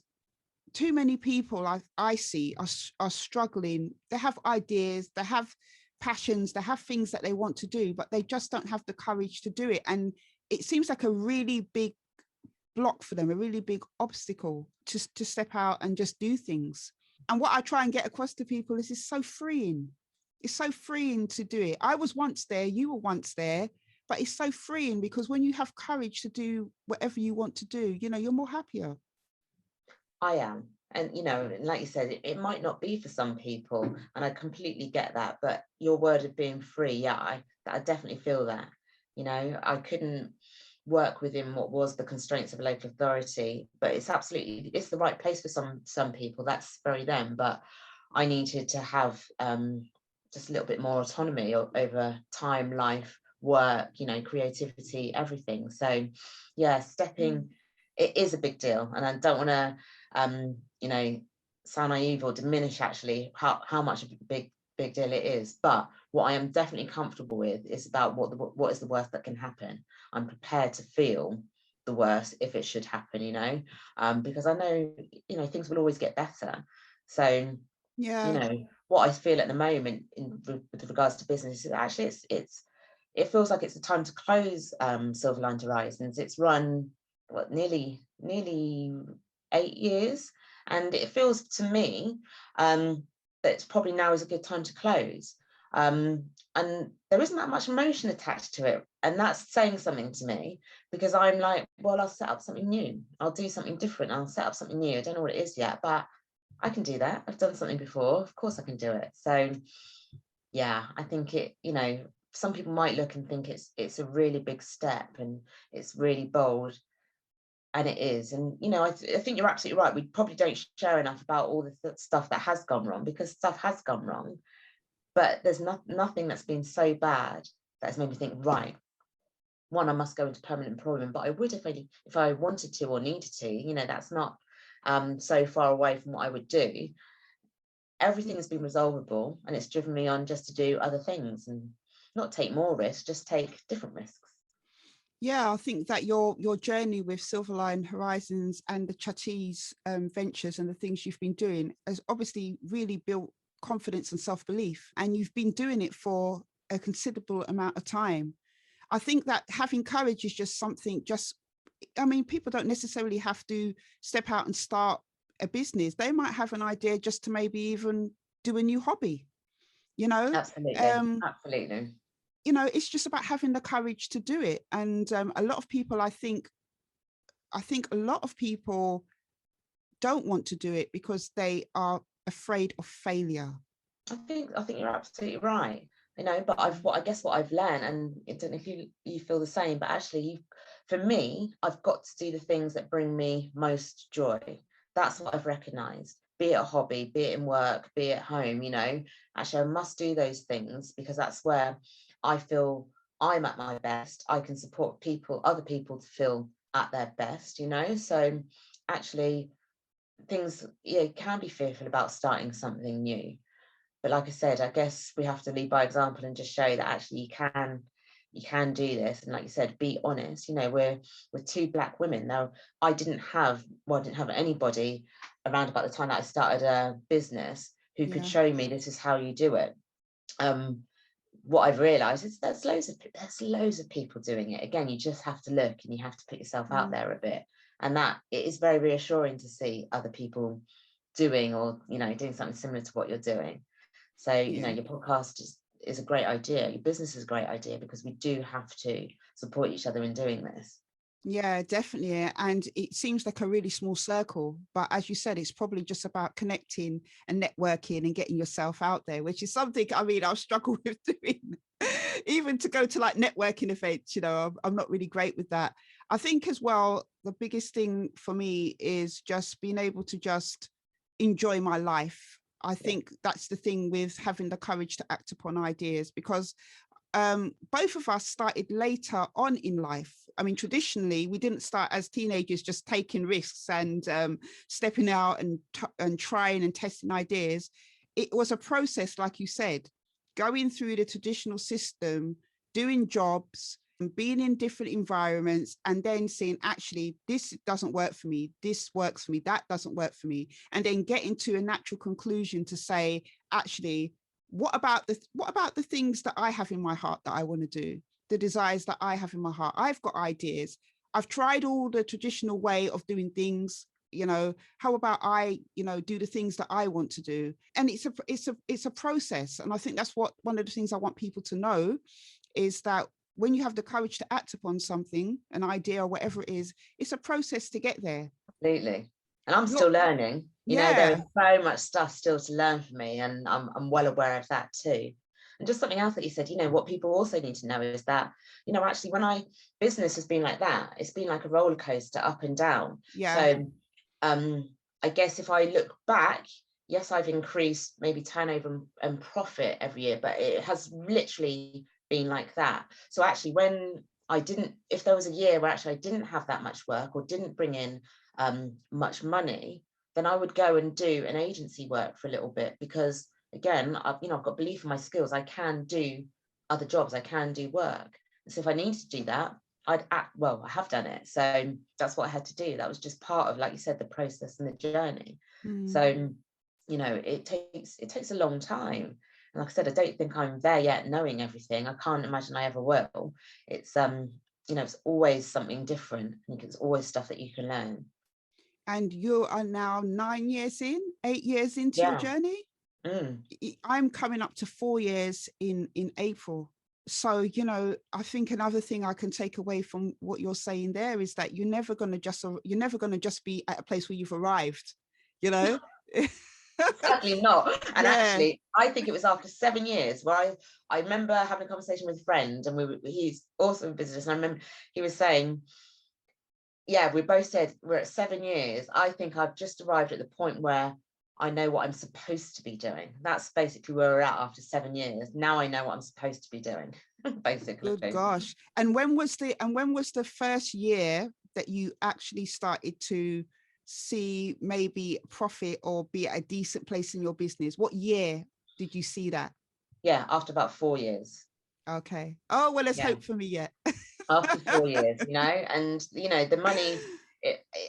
too many people I see are struggling. They have ideas, they have passions, they have things that they want to do, but they just don't have the courage to do it. And it seems like a really big block for them, a really big obstacle to step out and just do things. And what I try and get across to people is it's so freeing. It's so freeing to do it. I was once there, you were once there, but it's so freeing because when you have courage to do whatever you want to do, you're more happier. I am. And, like you said, it might not be for some people, and I completely get that. But your word of being free, yeah, I definitely feel that. I couldn't work within what was the constraints of a local authority, but it's the right place for some people. That's very them. But I needed to have just a little bit more autonomy over time, life, work, creativity, everything. So, yeah, it is a big deal, and I don't want to sound naive or diminish actually how much of a big deal it is. But what I am definitely comfortable with is about what is the worst that can happen. I'm prepared to feel the worst if it should happen, because I know, things will always get better. So, Yeah. what I feel at the moment with regards to business is actually it feels like it's the time to close Silverline Horizons. It's run nearly 8 years, and it feels to me that it's probably now is a good time to close. And there isn't that much emotion attached to it. And that's saying something to me, because I'm like, well, I'll set up something new. I'll do something different. I'll set up something new. I don't know what it is yet, but I can do that. I've done something before. Of course I can do it. So yeah, I think it, some people might look and think it's a really big step and it's really bold. And it is. And, I think you're absolutely right. We probably don't share enough about all the stuff that has gone wrong, because stuff has gone wrong. But there's nothing that's been so bad that has made me think, right, one, I must go into permanent employment, but I would if I wanted to or needed to. That's not so far away from what I would do. Everything has been resolvable, and it's driven me on just to do other things and not take more risks, just take different risks. Yeah, I think that your journey with Silverline Horizons and the Chateez ventures and the things you've been doing has obviously really built confidence and self-belief, and you've been doing it for a considerable amount of time. I think that having courage is just something, people don't necessarily have to step out and start a business. They might have an idea just to maybe even do a new hobby, Absolutely. Absolutely. It's just about having the courage to do it. And a lot of people, I think a lot of people don't want to do it because they are afraid of failure. I think you're absolutely right. But I guess what I've learned, and I don't know if you feel the same, but actually, for me, I've got to do the things that bring me most joy. That's what I've recognized. Be it a hobby, be it in work, be it home. Actually, I must do those things, because that's where I feel I'm at my best. I can support other people to feel at their best. So actually, things can be fearful about starting something new. But like I said, I guess we have to lead by example and just show that actually you can do this. And like you said, be honest. We're two Black women. Now, I didn't have anybody around about the time that I started a business who could show me this is how you do it. What I've realized is there's loads of people doing it. Again, you just have to look and you have to put yourself out there a bit. And that it is very reassuring to see other people doing something similar to what you're doing. So, your podcast is a great idea. Your business is a great idea, because we do have to support each other in doing this. Yeah, definitely. And it seems like a really small circle. But as you said, it's probably just about connecting and networking and getting yourself out there, which is something, I'll struggle with doing. Even to go to like networking events, I'm not really great with that. I think as well, the biggest thing for me is just being able to just enjoy my life. I think that's the thing with having the courage to act upon ideas, because both of us started later on in life. Traditionally, we didn't start as teenagers just taking risks and stepping out and trying and testing ideas. It was a process, like you said, going through the traditional system, doing jobs, and being in different environments, and then saying, actually, this doesn't work for me, this works for me, that doesn't work for me, and then getting to a natural conclusion to say, actually, what about the things that I have in my heart that I want to do, the desires that I have in my heart? I've got ideas. I've tried all the traditional way of doing things. How about I do the things that I want to do? And it's a process. And I think that's one of the things I want people to know, is that when you have the courage to act upon something, an idea or whatever it is, it's a process to get there. Absolutely. And I'm still learning. There is so much stuff still to learn for me, and I'm well aware of that too. And just something else that you said, what people also need to know is that, actually, when business has been like that, it's been like a roller coaster, up and down. Yeah. So I guess if I look back, yes, I've increased maybe turnover and profit every year, but it has literally been like that. So actually, if there was a year where actually I didn't have that much work or didn't bring in much money, then I would go and do an agency work for a little bit, because again, I've got belief in my skills. I can do other jobs, I can do work. So if I need to do that, I have done it. So that's what I had to do. That was just part of, like you said, the process and the journey. So it takes a long time. And like I said, I don't think I'm there yet knowing everything. I can't imagine I ever will. It's it's always something different. I think it's always stuff that you can learn. And you are now 8 years into your journey. I'm coming up to 4 years in April. So, I think another thing I can take away from what you're saying there is that you're never going to just be at a place where you've arrived, you know? Sadly not. And Yeah. actually, I think it was after 7 years where I remember having a conversation with a friend, and he's also in business, and I remember he was saying, yeah, we both said we're at 7 years. I think I've just arrived at the point where I know what I'm supposed to be doing. That's basically where we're at after 7 years. Now I know what I'm supposed to be doing, basically. Good gosh. And when was the first year that you actually started to see maybe profit or be at a decent place in your business? What year did you see that? Yeah, after about 4 years. Okay. Oh, well, there's Yeah, hope for me yet. after 4 years, and the money,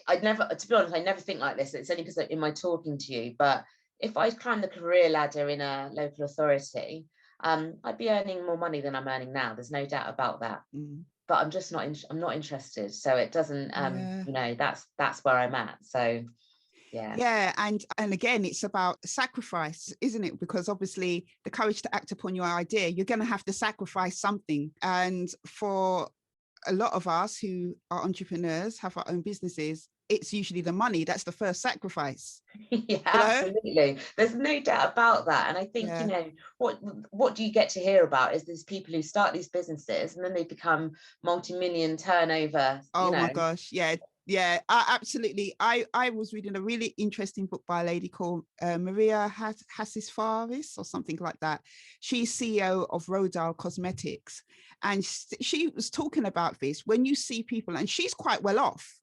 I'd never, to be honest, I never think like this. It's only because in my talking to you, but if I climbed the career ladder in a local authority, I'd be earning more money than I'm earning now. There's no doubt about that. Mm. But I'm just not, I'm not interested. So it doesn't, Yeah. that's where I'm at. So yeah. Yeah, and again, it's about sacrifice, isn't it? Because obviously the courage to act upon your idea, you're going to have to sacrifice something. And for a lot of us who are entrepreneurs, have our own businesses, it's usually the money. That's the first sacrifice, Yeah, you know? absolutely. There's no doubt about that. And I think, Yeah. what do you get to hear about is there's people who start these businesses and then they become multi-million turnover, Oh my gosh. Yeah. Yeah, absolutely. I was reading a really interesting book by a lady called Maria Hassisfaris or something like that. She's CEO of Rodale Cosmetics. And she was talking about this. When you see people, and she's quite well off,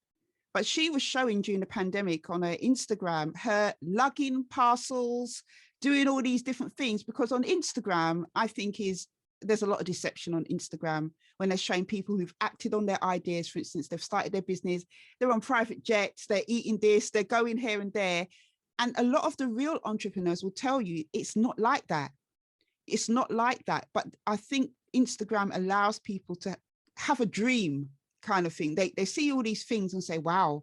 but she was showing during the pandemic on her Instagram, her lugging parcels, doing all these different things, because on Instagram, I think there's a lot of deception on Instagram when they're showing people who've acted on their ideas. For instance, they've started their business, they're on private jets, they're eating this, they're going here and there. And a lot of the real entrepreneurs will tell you it's not like that. It's not like that. But I think Instagram allows people to have a dream kind of thing. They see all these things and say, wow,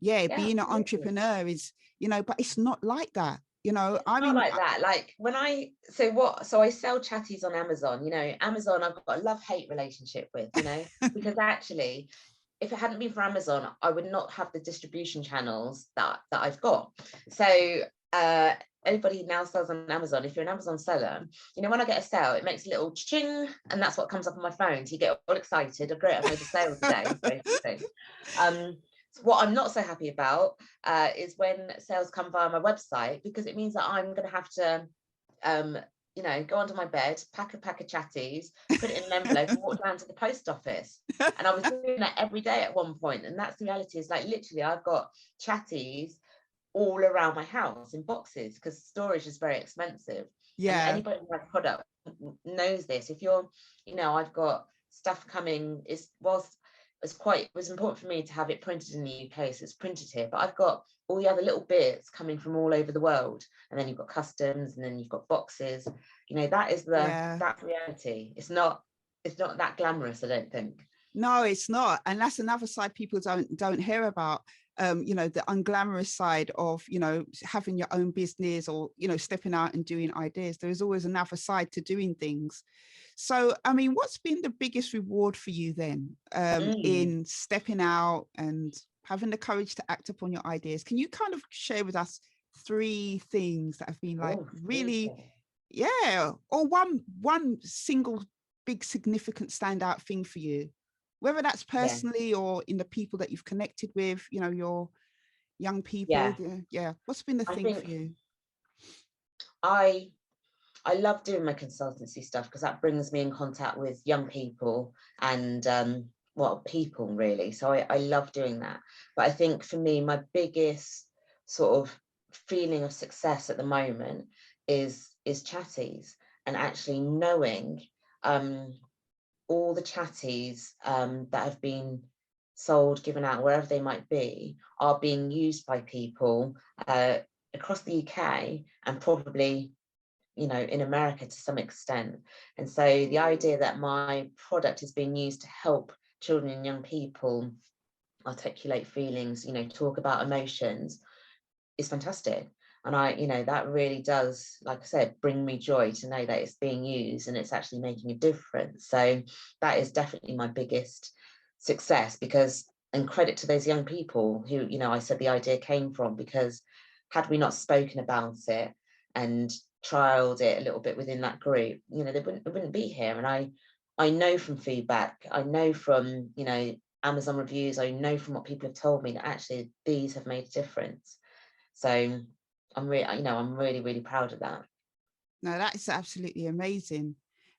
yeah, Yeah, being an absolutely. entrepreneur is, but it's not like that. It's I not mean, like that. Like when so I sell Chateez on Amazon. Amazon I've got a love-hate relationship with, because actually, if it hadn't been for Amazon, I would not have the distribution channels that I've got. So everybody now sells on Amazon. If you're an Amazon seller, when I get a sale, it makes a little ching, and that's what comes up on my phone. So you get all excited. Oh, great, I've made a sale today, basically. So what I'm not so happy about is when sales come via my website, because it means that I'm going to have to go onto my bed, pack a pack of Chateez, put it in an envelope and walk down to the post office. And I was doing that every day at one point. And that's the reality, is like literally I've got Chateez all around my house in boxes because storage is very expensive. And yeah, anybody who has product knows this. If you're, I've got stuff coming, it was important for me to have it printed in the UK, so it's printed here, but I've got all the other little bits coming from all over the world, and then you've got customs, and then you've got boxes. That's reality. It's not that glamorous, I don't think. no, it's not. And that's another side people don't hear about. The unglamorous side of, having your own business or, stepping out and doing ideas. There is always another side to doing things. So, I mean, what's been the biggest reward for you then, in stepping out and having the courage to act upon your ideas? Can you kind of share with us 3 things that have been like really, yeah, or one single big significant standout thing for you, whether that's Yeah. personally or in the people that you've connected with, your young people? Yeah. Yeah. What's been the I thing for think you? I love doing my consultancy stuff because that brings me in contact with young people and people really. So I love doing that. But I think for me, my biggest sort of feeling of success at the moment is Chateez, and actually knowing all the Chateez that have been sold, given out, wherever they might be, are being used by people across the UK and probably in America to some extent. And so the idea that my product is being used to help children and young people articulate feelings, talk about emotions, is fantastic. And that really does, like I said, bring me joy to know that it's being used and it's actually making a difference. So that is definitely my biggest success, because, and credit to those young people who, I said the idea came from, because had we not spoken about it and trialed it a little bit within that group, they wouldn't be here. And I know from feedback, I know from, Amazon reviews, I know from what people have told me that actually these have made a difference. So I'm really, really proud of that. No, that is absolutely amazing,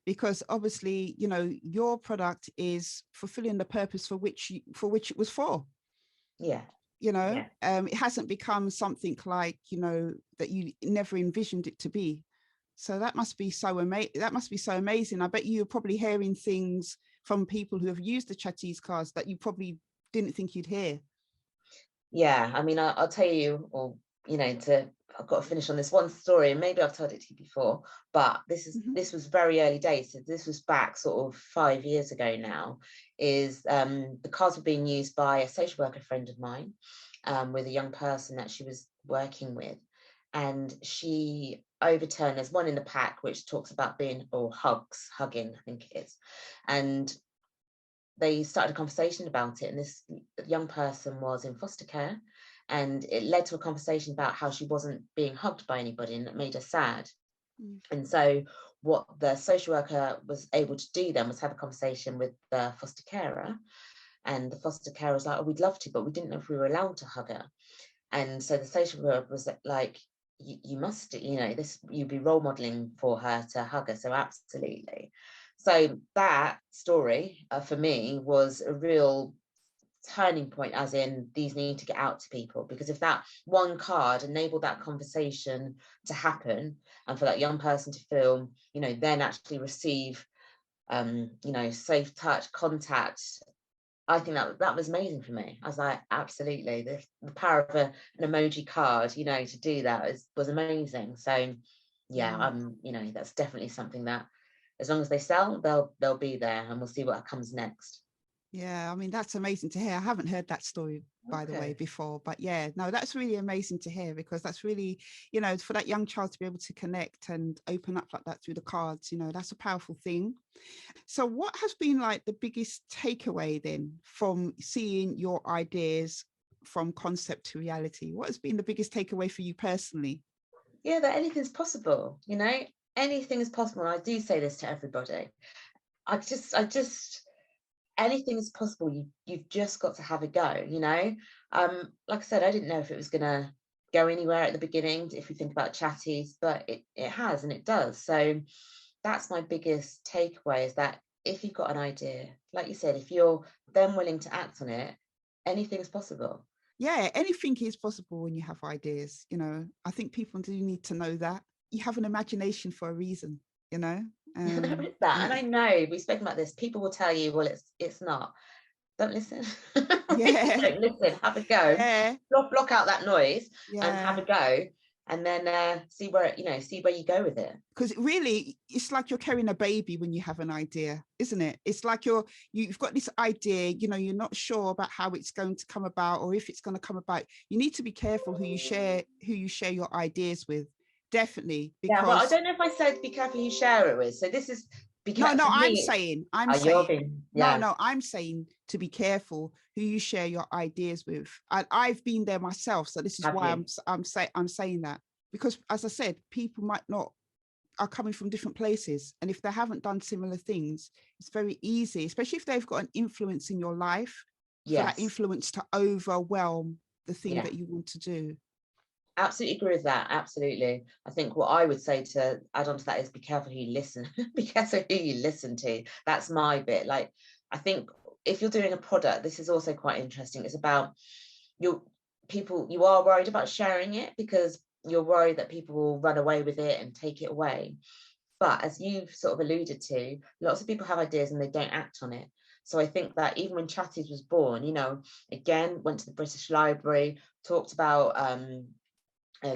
because obviously, your product is fulfilling the purpose for which it was for. Yeah. It hasn't become something like, that you never envisioned it to be. So that must be so amazing. That must be so amazing. I bet you're probably hearing things from people who have used the Chateez cards that you probably didn't think you'd hear. Yeah, I mean, I'll tell you, or I've got to finish on this one story, and maybe I've told it to you before, but this was very early days. So this was back sort of 5 years ago now. Is the cards were being used by a social worker friend of mine, with a young person that she was working with, and she overturned. There's one in the pack which talks about being, or hugging, I think it is, and they started a conversation about it, and this young person was in foster care, and it led to a conversation about how she wasn't being hugged by anybody, and it made her sad. And so what the social worker was able to do then was have a conversation with the foster carer, and the foster carer was like, oh, we'd love to, but we didn't know if we were allowed to hug her. And so the social worker was like, you must, you'd be role modeling for her to hug her, so absolutely. So that story for me was a real turning point, as in these need to get out to people, because if that one card enabled that conversation to happen, and for that young person to feel, then actually receive, safe touch, contact, I think that was amazing for me. I was like, absolutely, the power of an emoji card, to do that was amazing. So yeah, that's definitely something that, as long as they sell, they'll be there, and we'll see what comes next. Yeah, I mean, that's amazing to hear. I haven't heard that story, by the way, before, but yeah, no, that's really amazing to hear, because that's really, for that young child to be able to connect and open up like that through the cards, that's a powerful thing. So what has been like the biggest takeaway then from seeing your ideas from concept to reality? What has been the biggest takeaway for you personally? Yeah, that anything's possible, anything is possible. And I do say this to everybody. I just anything is possible. You've just got to have a go, like I said, I didn't know if it was gonna go anywhere at the beginning, if you think about Chateez, but it has, and it does. So that's my biggest takeaway, is that if you've got an idea, like you said, if you're then willing to act on it, anything's possible. Yeah, anything is possible when you have ideas. I think people do need to know that you have an imagination for a reason. There is that, and I know we've spoken about this. People will tell you, well, it's not. Don't listen. Yeah. Don't listen. Have a go. Yeah. Block out that noise and have Yeah. a go, and then see where you go with it. Because really, it's like you're carrying a baby when you have an idea, isn't it? It's like you've got this idea, you're not sure about how it's going to come about, or if it's going to come about. You need to be careful who you share your ideas with. Definitely, Yeah, well, I because don't know if I said be careful who you share it with. So this is no, for I'm me. saying, Yeah. no, I'm saying to be careful who you share your ideas with. And I've been there myself, so this is why I'm saying that, because as I said, people might not are coming from different places, and if they haven't done similar things, it's very easy, especially if they've got an influence in your life, for that influence to overwhelm the thing that you want to do. Absolutely agree with that. Absolutely. I think what I would say to add on to that is be careful who you listen. Be careful who you listen to. That's my bit. Like, I think if you're doing a product, this is also quite interesting. It's about you are worried about sharing it, because you're worried that people will run away with it and take it away. But as you've sort of alluded to, lots of people have ideas and they don't act on it. So I think that even when Chateez was born, again, went to the British Library, talked about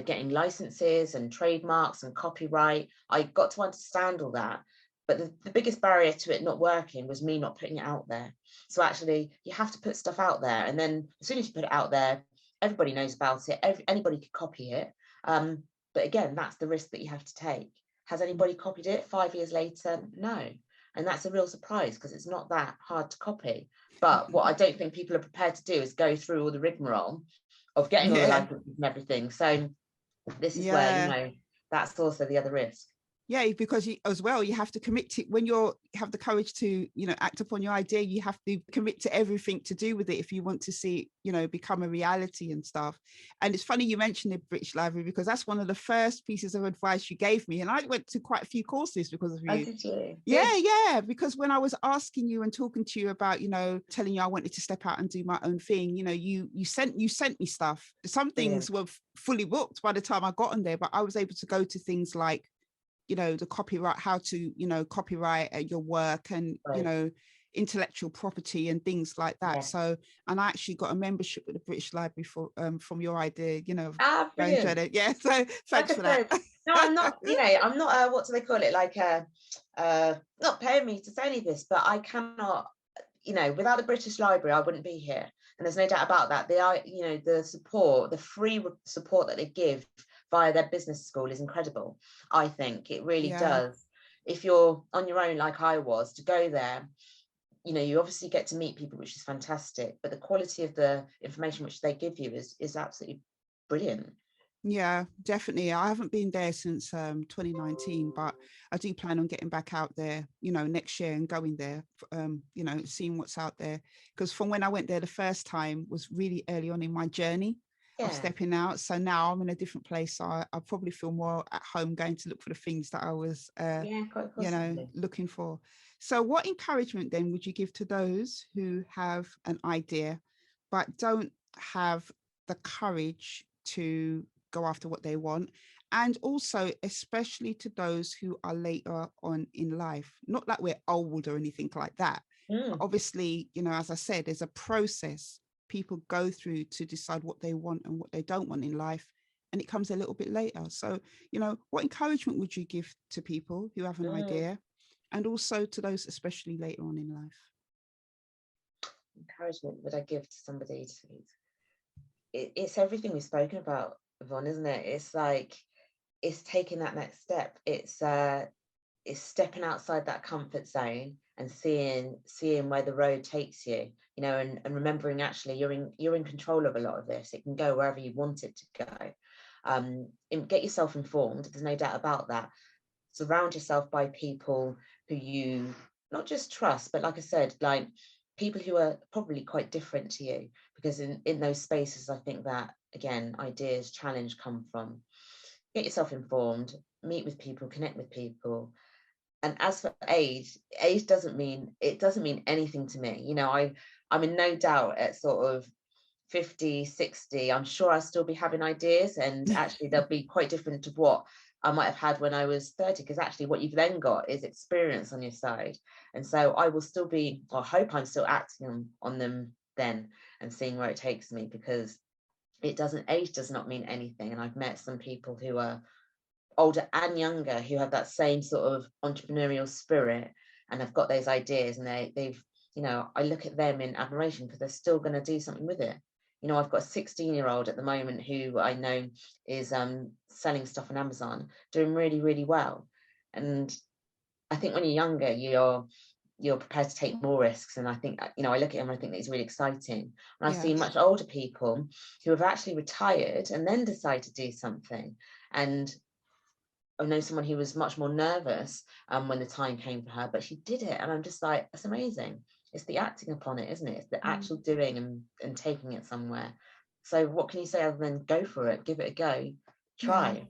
getting licenses and trademarks and copyright. I got to understand all that. But the biggest barrier to it not working was me not putting it out there. So actually, you have to put stuff out there. And then as soon as you put it out there, everybody knows about it. Anybody could copy it. But again, that's the risk that you have to take. Has anybody copied it 5 years later? No. And that's a real surprise, because it's not that hard to copy. But what I don't think people are prepared to do is go through all the rigmarole of getting all the Yeah. licenses and everything. So this is where, Yeah. that's also the other risk. Yeah, because you, as well, you have to commit to, when you're have the courage to, act upon your idea, you have to commit to everything to do with it if you want to see it, become a reality and stuff. And it's funny you mentioned the British Library, because that's one of the first pieces of advice you gave me. And I went to quite a few courses because of Oh, you. did you? Yeah, yeah. Because when I was asking you and talking to you about, telling you I wanted to step out and do my own thing, you sent me stuff. Some things Brilliant. were fully booked by the time I got on there, but I was able to go to things like, the copyright, how to, copyright your work, and, Right. intellectual property and things like that. Yes. So, and I actually got a membership with the British Library from your idea, going to Brilliant. it. Yeah. So Like thanks I for that. said, no, I'm not, I'm not, what do they call it? Like, not paying me to say any of this, but I cannot, without the British Library, I wouldn't be here. And there's no doubt about that. They are, the support, the free support that they give via their business school is incredible. I think it really Yeah. does. If you're on your own, like I was, to go there, you obviously get to meet people, which is fantastic, but the quality of the information which they give you is absolutely brilliant. Yeah, definitely. I haven't been there since 2019, but I do plan on getting back out there, next year, and going there, seeing what's out there. Because from when I went there the first time was really early on in my journey of Yeah. stepping out. So now I'm in a different place. So I probably feel more at home going to look for the things that I was, Yeah, quite possibly. looking for. So what encouragement then would you give to those who have an idea, but don't have the courage to go after what they want? And also, especially to those who are later on in life, not like we're old or anything like that. But Mm. obviously, as I said, there's a process people go through to decide what they want and what they don't want in life. And it comes a little bit later. So, what encouragement would you give to people who have an Mm. idea, and also to those especially later on in life? Encouragement would I give to somebody it's everything we've spoken about, Yvonne, isn't it? It's like, it's taking that next step. It's stepping outside that comfort zone and seeing where the road takes you, and remembering actually you're in control of a lot of this. It can go wherever you want it to go. And get yourself informed. There's no doubt about that. Surround yourself by people who you not just trust, but like I said, like people who are probably quite different to you, because in those spaces, I think that, again, ideas, challenge come from. Get yourself informed, meet with people, connect with people. And as for age doesn't mean anything to me. I'm in no doubt at sort of 50, 60, I'm sure I'll still be having ideas, and actually they'll be quite different to what I might have had when I was 30, because actually what you've then got is experience on your side. And so I will still be, or hope I'm still acting on them then, and seeing where it takes me, because age does not mean anything. And I've met some people who are older and younger who have that same sort of entrepreneurial spirit and have got those ideas, and they've I look at them in admiration, because they're still going to do something with it. I've got a 16-year-old at the moment who I know is selling stuff on Amazon, doing really, really well. And I think when you're younger, you're prepared to take more risks. And I think, I look at him and I think that he's really exciting. And I see Yes. much older people who have actually retired and then decide to do something. And I know someone who was much more nervous when the time came for her, but she did it. And I'm just like, that's amazing. It's the acting upon it, isn't it? It's the Mm. actual doing and taking it somewhere. So what can you say other than go for it, give it a go, Yeah. try?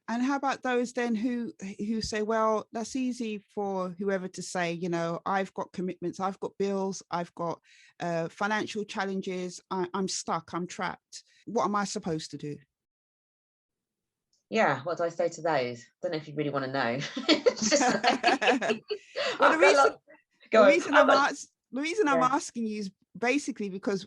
And how about those then who say, well, that's easy for whoever to say, I've got commitments, I've got bills, I've got financial challenges, I'm stuck, I'm trapped. What am I supposed to do? Yeah, what do I say to those? Don't know if you really want to know. It's just like, Well, I've got a lot. Go on. the reason I'm Yeah. asking you is basically because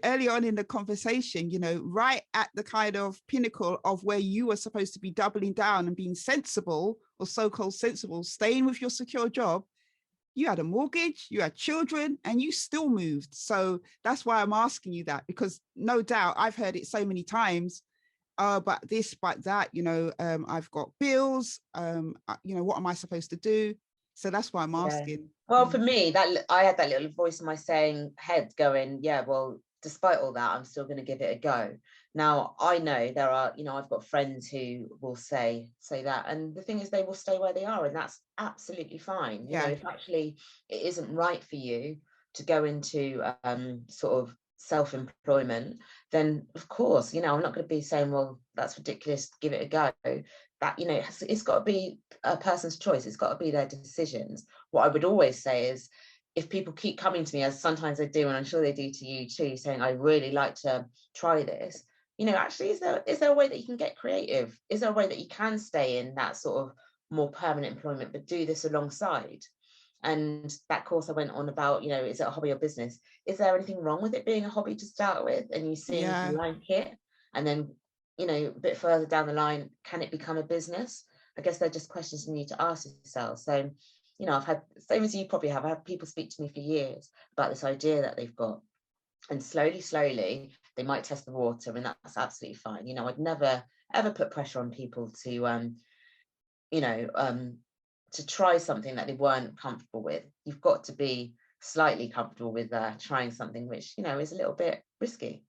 early on in the conversation, right at the kind of pinnacle of where you were supposed to be doubling down and being sensible, or so-called sensible, staying with your secure job, you had a mortgage, you had children, and you still moved. So that's why I'm asking you that, because no doubt I've heard it so many times. oh, but this, but that, I've got bills, what am I supposed to do? So that's why I'm Yeah. asking. Well, for me, that I had that little voice in my head going, yeah, well, despite all that, I'm still going to give it a go. Now, I know there are, I've got friends who will say that. And the thing is, they will stay where they are. And that's absolutely fine. Yeah. If actually it isn't right for you to go into sort of self-employment, then of course, I'm not going to be saying, well, that's ridiculous, give it a go. That, it's got to be a person's choice. It's got to be their decisions. What I would always say is, if people keep coming to me, as sometimes they do, and I'm sure they do to you too, saying, I really like to try this, actually, is there a way that you can get creative? Is there a way that you can stay in that sort of more permanent employment, but do this alongside? And that course I went on about, is it a hobby or business? Is there anything wrong with it being a hobby to start with, and you seeing if you like it, and then, a bit further down the line, can it become a business? I guess they're just questions you need to ask yourself. So, I've had, same as you probably have, I had people speak to me for years about this idea that they've got. And slowly, they might test the water, and that's absolutely fine. I'd never, ever put pressure on people to, to try something that they weren't comfortable with. You've got to be slightly comfortable with trying something which, is a little bit risky.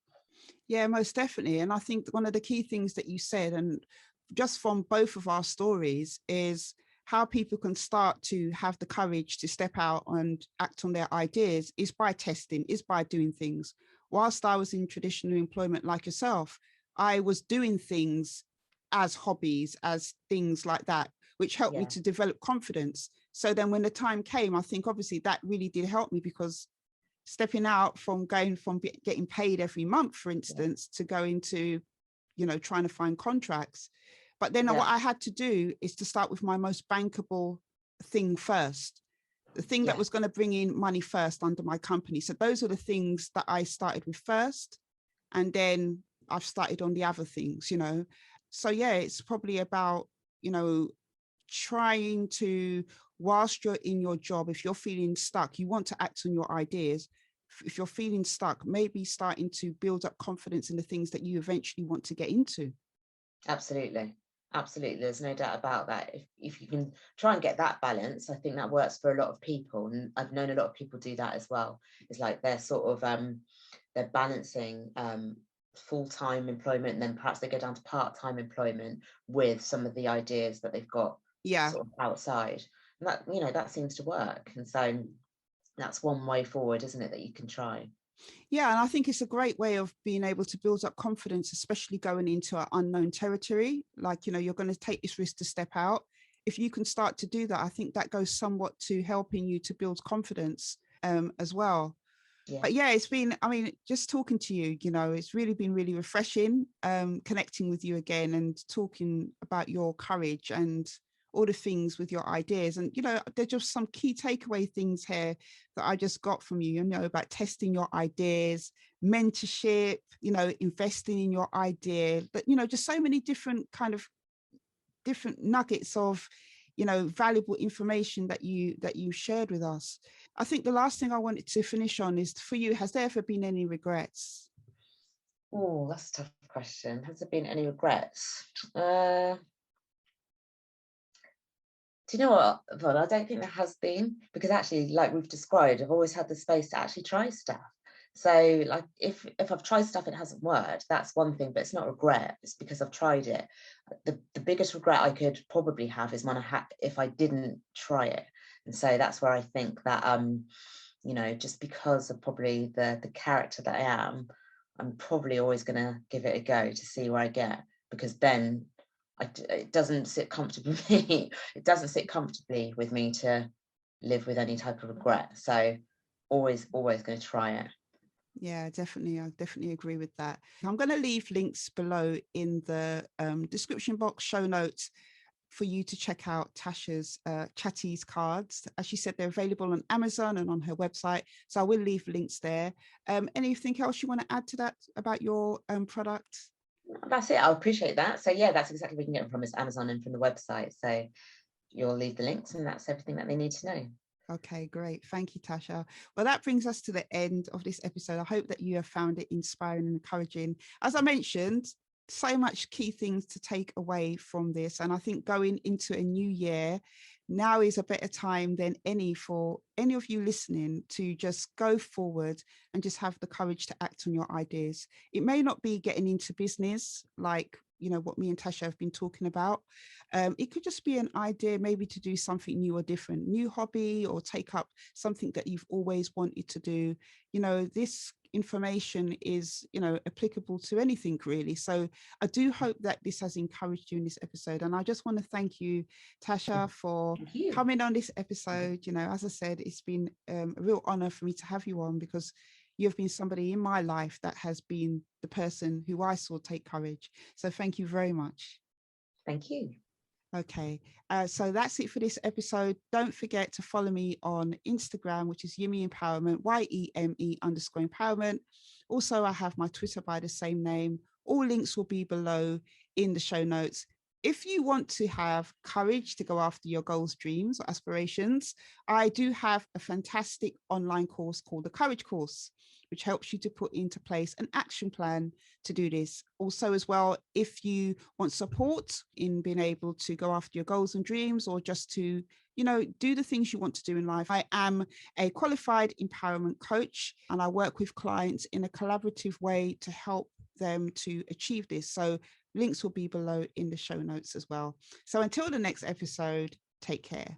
Yeah, most definitely. And I think one of the key things that you said, and just from both of our stories, is how people can start to have the courage to step out and act on their ideas is by testing, is by doing things. Whilst I was in traditional employment like yourself, I was doing things as hobbies, as things like that, which helped me to develop confidence. So then when the time came, I think obviously that really did help me, because stepping out from going from getting paid every month, for instance, to going to, trying to find contracts. But then what I had to do is to start with my most bankable thing first, the thing that was going to bring in money first under my company. So those are the things that I started with first. And then I've started on the other things, So yeah, it's probably about, trying to, whilst you're in your job, if you're feeling stuck, you want to act on your ideas. If you're feeling stuck, maybe starting to build up confidence in the things that you eventually want to get into. Absolutely. There's no doubt about that. If you can try and get that balance, I think that works for a lot of people. And I've known a lot of people do that as well. It's like they're sort of, they're balancing full-time employment, and then perhaps they go down to part-time employment with some of the ideas that they've got sort of outside. And that, that seems to work. And so that's one way forward, isn't it, that you can try? Yeah, and I think it's a great way of being able to build up confidence, especially going into an unknown territory. Like, you're going to take this risk to step out. If you can start to do that, I think that goes somewhat to helping you to build confidence as well. But yeah, it's been, just talking to you, it's really been really refreshing, connecting with you again and talking about your courage and all the things with your ideas. And, there's just some key takeaway things here that I just got from you, about testing your ideas, mentorship, investing in your idea, but, just so many different different nuggets of, valuable information that you shared with us. I think the last thing I wanted to finish on is, for you, has there ever been any regrets? Oh, that's a tough question. Has there been any regrets? Do you know what, Yvonne? I don't think there has been, because actually, like we've described, I've always had the space to actually try stuff. So like if I've tried stuff and it hasn't worked, that's one thing, but it's not regret. It's because I've tried it. The biggest regret I could probably have is if I didn't try it. And so that's where I think that just because of probably the character that I am, I'm probably always going to give it a go to see where I get, because then it doesn't sit comfortably. It doesn't sit comfortably with me to live with any type of regret. So always going to try it. Yeah, definitely. I definitely agree with that. I'm going to leave links below in the description box, show notes, for you to check out Tasha's Chateez cards. As she said, they're available on Amazon and on her website. So I will leave links there. Anything else you want to add to that about your product? That's it. I appreciate that. So yeah, that's exactly where you can get them from, is Amazon and from the website. So you'll leave the links, and that's everything that they need to know. Okay, great. Thank you, Tasha. Well, that brings us to the end of this episode. I hope that you have found it inspiring and encouraging. As I mentioned, so much key things to take away from this. And I think going into a new year, now is a better time than any for any of you listening to just go forward and just have the courage to act on your ideas. It may not be getting into business like, you know, what me and Tasha have been talking about. It could just be an idea maybe to do something new or different, new hobby, or take up something that you've always wanted to do. You know, this information is, you know, applicable to anything really. So I do hope that this has encouraged you in this episode. And I just want to thank you, Tasha, for Thank you. coming on this episode. You know, as I said, it's been a real honor for me to have you on, because you've been somebody in my life that has been the person who I saw take courage. So thank you very much. Thank you. Okay, so that's it for this episode. Don't forget to follow me on Instagram, which is Yemi Empowerment, YEME_empowerment. Also, I have my Twitter by the same name. All links will be below in the show notes. If you want to have courage to go after your goals, dreams, or aspirations, I do have a fantastic online course called the Courage Course, which helps you to put into place an action plan to do this. Also, as well, if you want support in being able to go after your goals and dreams, or just to, you know, do the things you want to do in life, I am a qualified empowerment coach, and I work with clients in a collaborative way to help them to achieve this. So links will be below in the show notes as well. So until the next episode, take care.